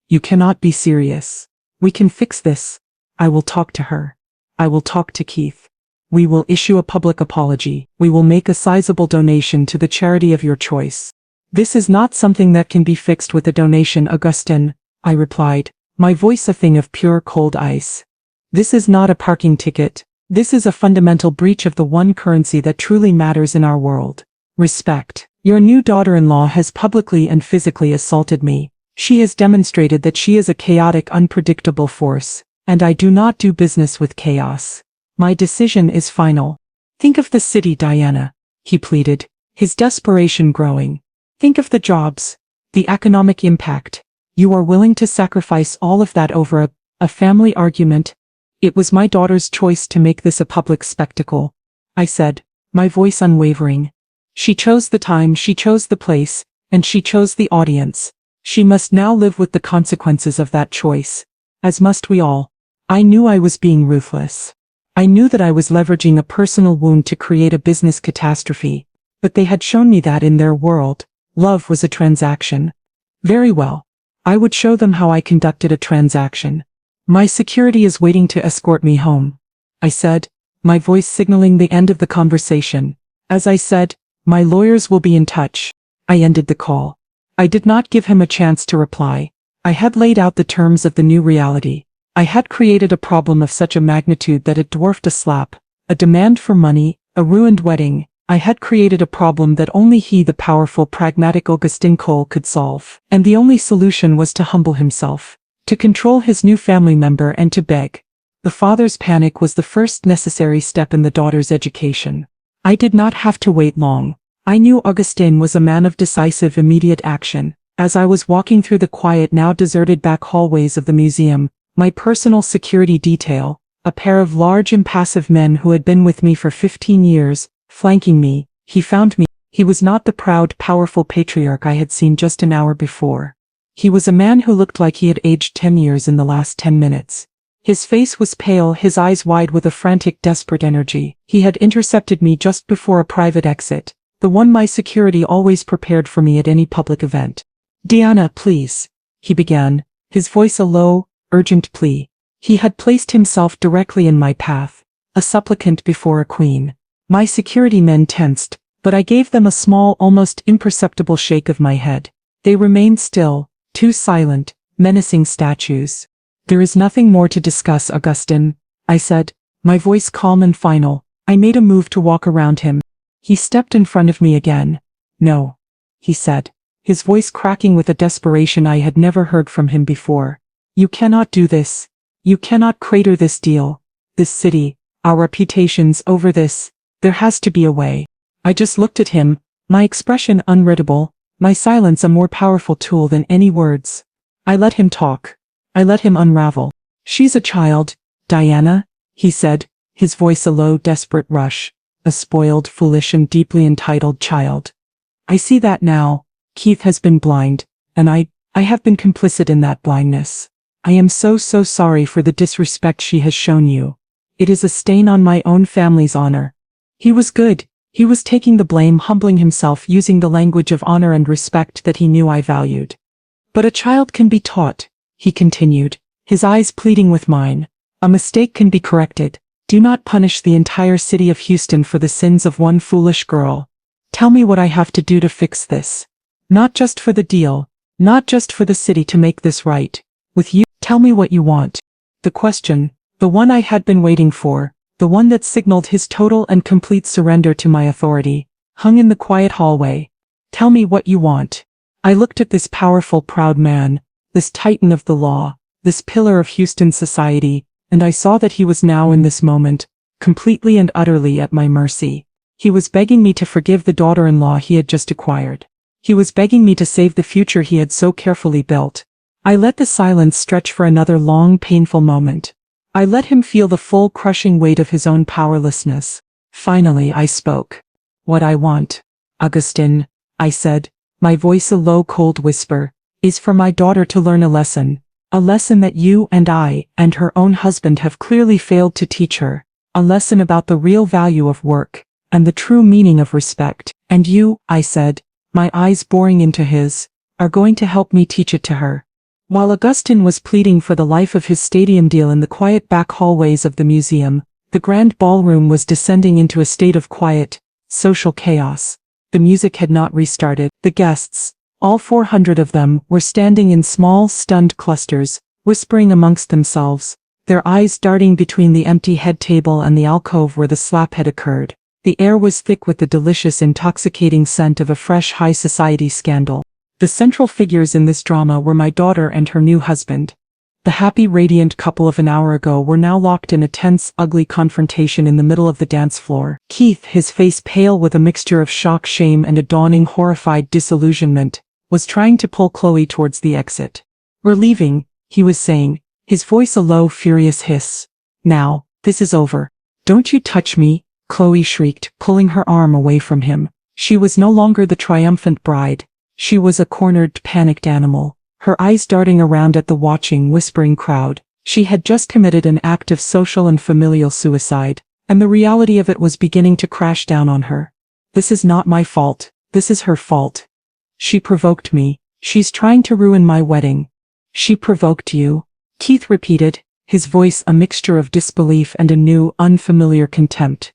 "You cannot be serious. We can fix this. I will talk to her. I will talk to Keith. We will issue a public apology. We will make a sizable donation to the charity of your choice." "This is not something that can be fixed with a donation, Augustin," I replied, my voice a thing of pure cold ice. "This is not a parking ticket. This is a fundamental breach of the one currency that truly matters in our world: respect. Your new daughter-in-law has publicly and physically assaulted me. She has demonstrated that she is a chaotic, unpredictable force, and I do not do business with chaos. My decision is final. Think of the city, Diana," he pleaded, his desperation growing. "Think of the jobs, the economic impact. You are willing to sacrifice all of that over a family argument?" "It was my daughter's choice to make this a public spectacle," I said, my voice unwavering. "She chose the time, she chose the place, and she chose the audience. She must now live with the consequences of that choice, as must we all." I knew I was being ruthless. I knew that I was leveraging a personal wound to create a business catastrophe, but they had shown me that in their world, love was a transaction. Very well. I would show them how I conducted a transaction. "My security is waiting to escort me home," I said, my voice signaling the end of the conversation. As I said, "My lawyers will be in touch." I ended the call. I did not give him a chance to reply. I had laid out the terms of the new reality. I had created a problem of such a magnitude that it dwarfed a slap, a demand for money, a ruined wedding. I had created a problem that only he, the powerful, pragmatic Augustin Cole, could solve. And the only solution was to humble himself, to control his new family member, and to beg. The father's panic was the first necessary step in the daughter's education. I did not have to wait long. I knew Augustin was a man of decisive, immediate action. As I was walking through the quiet, now deserted back hallways of the museum, my personal security detail, a pair of large, impassive men who had been with me for 15 years, flanking me, he found me. He was not the proud, powerful patriarch I had seen just an hour before. He was a man who looked like he had aged 10 years in the last 10 minutes. His face was pale, his eyes wide with a frantic, desperate energy. He had intercepted me just before a private exit, the one my security always prepared for me at any public event. "Diana, please," he began, his voice a low, urgent plea. He had placed himself directly in my path, a supplicant before a queen. My security men tensed, but I gave them a small, almost imperceptible shake of my head. They remained still, Two silent, menacing statues. There is nothing more to discuss, Augustin, I said, my voice calm and final. I made a move to walk around him. He stepped in front of me again. No, he said, his voice cracking with a desperation I had never heard from him before. You cannot do this. You cannot crater this deal. This city, our reputations over this. There has to be a way. I just looked at him, my expression unreadable, my silence a more powerful tool than any words. I let him talk. I let him unravel. She's a child, Diana, he said, his voice a low, desperate rush. A spoiled, foolish and deeply entitled child. I see that now. Keith has been blind, and I have been complicit in that blindness. I am so sorry for the disrespect she has shown you. It is a stain on my own family's honor. He was good. He was taking the blame, humbling himself, using the language of honor and respect that he knew I valued. But a child can be taught, he continued, his eyes pleading with mine. A mistake can be corrected. Do not punish the entire city of Houston for the sins of one foolish girl. Tell me what I have to do to fix this. Not just for the deal, not just for the city to make this right. With you, tell me what you want. The question, the one I had been waiting for, the one that signaled his total and complete surrender to my authority, hung in the quiet hallway. Tell me what you want. I looked at this powerful, proud man, this titan of the law, this pillar of Houston society, and I saw that he was now in this moment, completely and utterly at my mercy. He was begging me to forgive the daughter-in-law he had just acquired. He was begging me to save the future he had so carefully built. I let the silence stretch for another long, painful moment. I let him feel the full, crushing weight of his own powerlessness. Finally, I spoke. What I want, Augustin, I said, my voice a low, cold whisper, is for my daughter to learn a lesson that you and I and her own husband have clearly failed to teach her, a lesson about the real value of work and the true meaning of respect. And you, I said, my eyes boring into his, are going to help me teach it to her. While Augustin was pleading for the life of his stadium deal in the quiet back hallways of the museum, the grand ballroom was descending into a state of quiet, social chaos. The music had not restarted. The guests, all 400 of them, were standing in small, stunned clusters, whispering amongst themselves, their eyes darting between the empty head table and the alcove where the slap had occurred. The air was thick with the delicious, intoxicating scent of a fresh high society scandal. The central figures in this drama were my daughter and her new husband. The happy, radiant couple of an hour ago were now locked in a tense, ugly confrontation in the middle of the dance floor. Keith, his face pale with a mixture of shock, shame and a dawning, horrified disillusionment, was trying to pull Chloe towards the exit. We're leaving, he was saying, his voice a low, furious hiss. Now, this is over. Don't you touch me, Chloe shrieked, pulling her arm away from him. She was no longer the triumphant bride. She was a cornered, panicked animal, her eyes darting around at the watching, whispering crowd. She had just committed an act of social and familial suicide, and the reality of it was beginning to crash down on her. This is not my fault. This is her fault. She provoked me. She's trying to ruin my wedding. She provoked you, Keith repeated, his voice a mixture of disbelief and a new, unfamiliar contempt.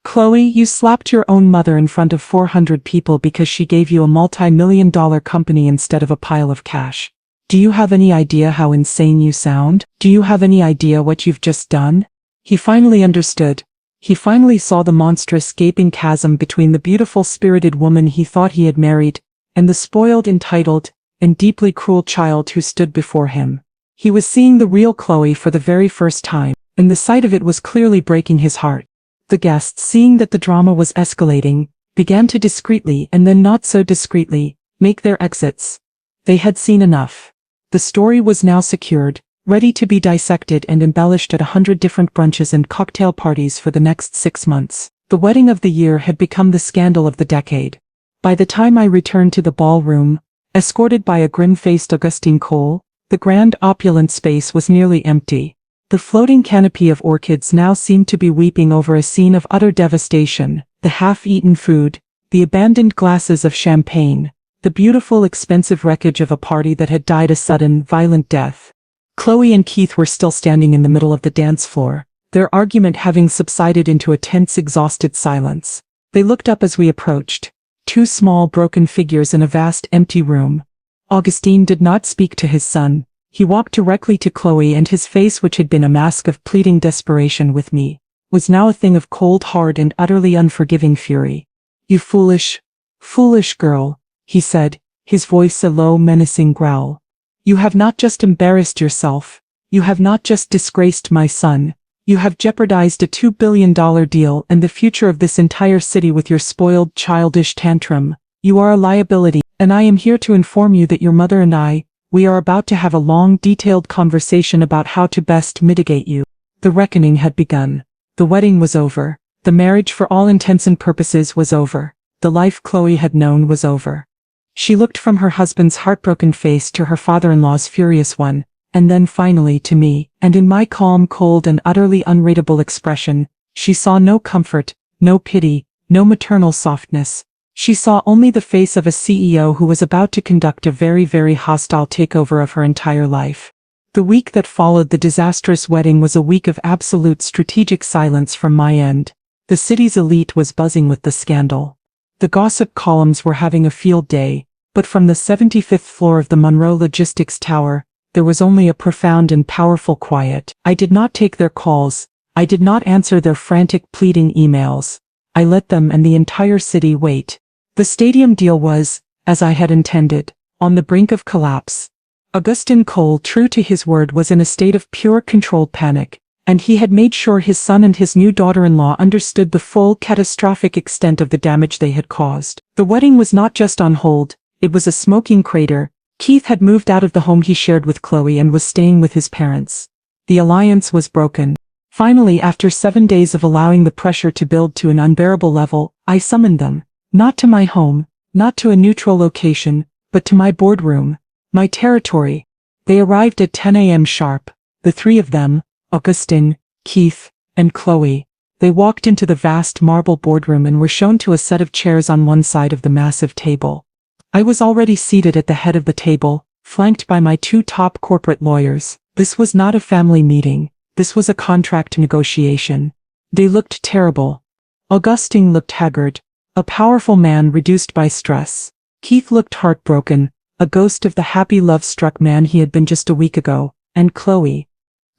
Chloe, you slapped your own mother in front of 400 people because she gave you a multi-million-dollar company instead of a pile of cash. Do you have any idea how insane you sound? Do you have any idea what you've just done? He finally understood. He finally saw the monstrous, gaping chasm between the beautiful, spirited woman he thought he had married, and the spoiled, entitled, and deeply cruel child who stood before him. He was seeing the real Chloe for the very first time, and the sight of it was clearly breaking his heart. The guests, seeing that the drama was escalating, began to discreetly and then not so discreetly make their exits. They had seen enough. The story was now secured, ready to be dissected and embellished at 100 different brunches and cocktail parties for the next 6 months. The wedding of the year had become the scandal of the decade. By the time I returned to the ballroom, escorted by a grim-faced Augustine Cole, the grand opulent space was nearly empty. The floating canopy of orchids now seemed to be weeping over a scene of utter devastation, the half-eaten food, the abandoned glasses of champagne, the beautiful expensive wreckage of a party that had died a sudden, violent death. Chloe and Keith were still standing in the middle of the dance floor, their argument having subsided into a tense, exhausted silence. They looked up as we approached, two small, broken figures in a vast, empty room. Augustine did not speak to his son. He walked directly to Chloe, and his face, which had been a mask of pleading desperation with me, was now a thing of cold, hard, and utterly unforgiving fury. "You foolish, foolish girl," he said, his voice a low, menacing growl. "You have not just embarrassed yourself. You have not just disgraced my son. You have jeopardized a $2 billion deal and the future of this entire city with your spoiled, childish tantrum. You are a liability, and I am here to inform you that your mother and we are about to have a long, detailed conversation about how to best mitigate you." The reckoning had begun. The wedding was over. The marriage, for all intents and purposes, was over. The life Chloe had known was over. She looked from her husband's heartbroken face to her father-in-law's furious one, and then finally to me, and in my calm, cold, and utterly unreadable expression, she saw no comfort, no pity, no maternal softness. She saw only the face of a CEO who was about to conduct a very, very hostile takeover of her entire life. The week that followed the disastrous wedding was a week of absolute strategic silence from my end. The city's elite was buzzing with the scandal. The gossip columns were having a field day, but from the 75th floor of the Monroe Logistics Tower, there was only a profound and powerful quiet. I did not take their calls. I did not answer their frantic, pleading emails. I let them and the entire city wait. The stadium deal was, as I had intended, on the brink of collapse. Augustin Cole, true to his word, was in a state of pure controlled panic, and he had made sure his son and his new daughter-in-law understood the full, catastrophic extent of the damage they had caused. The wedding was not just on hold, it was a smoking crater. Keith had moved out of the home he shared with Chloe and was staying with his parents. The alliance was broken. Finally, after 7 days of allowing the pressure to build to an unbearable level, I summoned them. Not to my home, not to a neutral location, but to my boardroom, my territory. They arrived at 10 a.m. sharp, the three of them, Augustine, Keith, and Chloe. They walked into the vast marble boardroom and were shown to a set of chairs on one side of the massive table. I was already seated at the head of the table, flanked by my two top corporate lawyers. This was not a family meeting. This was a contract negotiation. They looked terrible. Augustine looked haggard, a powerful man reduced by stress. Keith looked heartbroken, a ghost of the happy, love-struck man he had been just a week ago. And Chloe.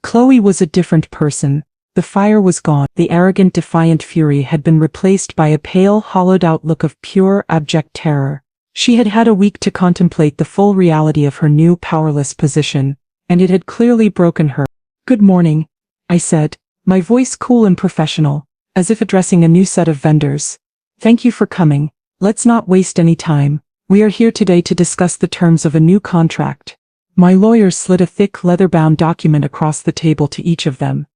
Chloe was a different person. The fire was gone. The arrogant, defiant fury had been replaced by a pale, hollowed-out look of pure, abject terror. She had had a week to contemplate the full reality of her new, powerless position, and it had clearly broken her. "Good morning," I said, my voice cool and professional, as if addressing a new set of vendors. "Thank you for coming. Let's not waste any time. We are here today to discuss the terms of a new contract." My lawyer slid a thick, leather-bound document across the table to each of them.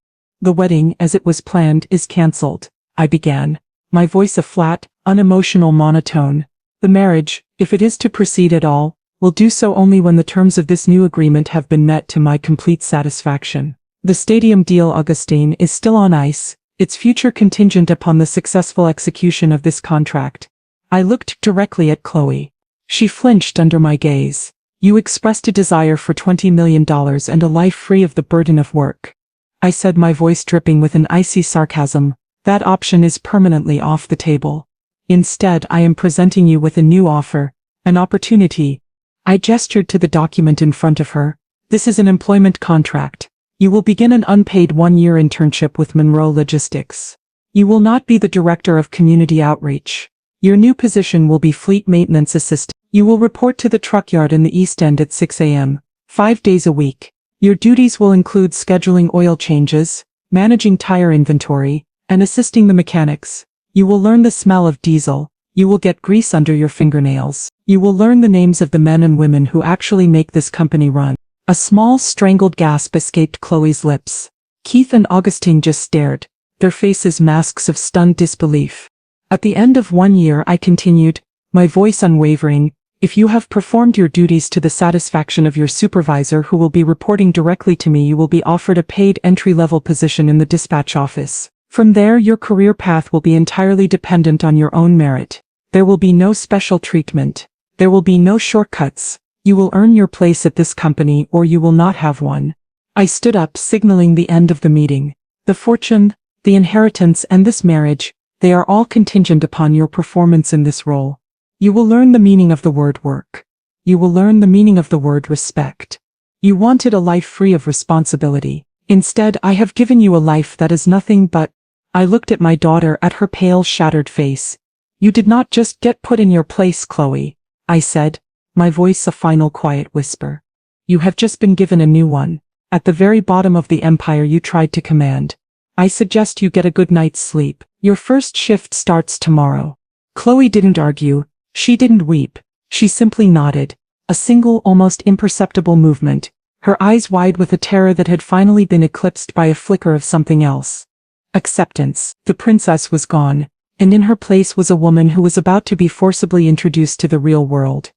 "The wedding, as it was planned, is cancelled," I began, my voice a flat, unemotional monotone. "The marriage, if it is to proceed at all, will do so only when the terms of this new agreement have been met to my complete satisfaction. The stadium deal, Augustine, is still on ice, its future contingent upon the successful execution of this contract." I looked directly at Chloe. She flinched under my gaze. "You expressed a desire for $20 million and a life free of the burden of work," I said, my voice dripping with an icy sarcasm. "That option is permanently off the table. Instead, I am presenting you with a new offer, an opportunity." I gestured to the document in front of her. "This is an employment contract. You will begin an unpaid 1-year internship with Monroe Logistics. You will not be the director of community outreach. Your new position will be fleet maintenance assistant. You will report to the truck yard in the East End at 6 a.m., 5 days a week. Your duties will include scheduling oil changes, managing tire inventory, and assisting the mechanics. You will learn the smell of diesel. You will get grease under your fingernails. You will learn the names of the men and women who actually make this company run." A small, strangled gasp escaped Chloe's lips. Keith and Augustine just stared, their faces masks of stunned disbelief. "At the end of 1 year," I continued, my voice unwavering, "if you have performed your duties to the satisfaction of your supervisor, who will be reporting directly to me, you will be offered a paid entry-level position in the dispatch office. From there, your career path will be entirely dependent on your own merit. There will be no special treatment. There will be no shortcuts. You will earn your place at this company or you will not have one." I stood up, signaling the end of the meeting. "The fortune, the inheritance, and this marriage, they are all contingent upon your performance in this role. You will learn the meaning of the word work. you will learn the meaning of the word respect. You wanted a life free of responsibility. Instead, I have given you a life that is nothing but—" I looked at my daughter, at her pale, shattered face. "You did not just get put in your place, Chloe," I said, my voice a final quiet whisper. "You have just been given a new one. At the very bottom of the empire you tried to command. I suggest you get a good night's sleep. Your first shift starts tomorrow." Chloe didn't argue. She didn't weep. She simply nodded. A single, almost imperceptible movement. Her eyes wide with a terror that had finally been eclipsed by a flicker of something else. Acceptance. The princess was gone, and in her place was a woman who was about to be forcibly introduced to the real world.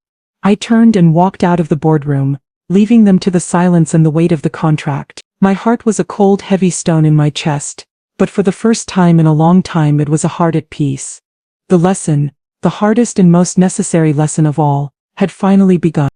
I turned and walked out of the boardroom, leaving them to the silence and the weight of the contract. My heart was a cold, heavy stone in my chest, but for the first time in a long time it was a heart at peace. The lesson, the hardest and most necessary lesson of all, had finally begun.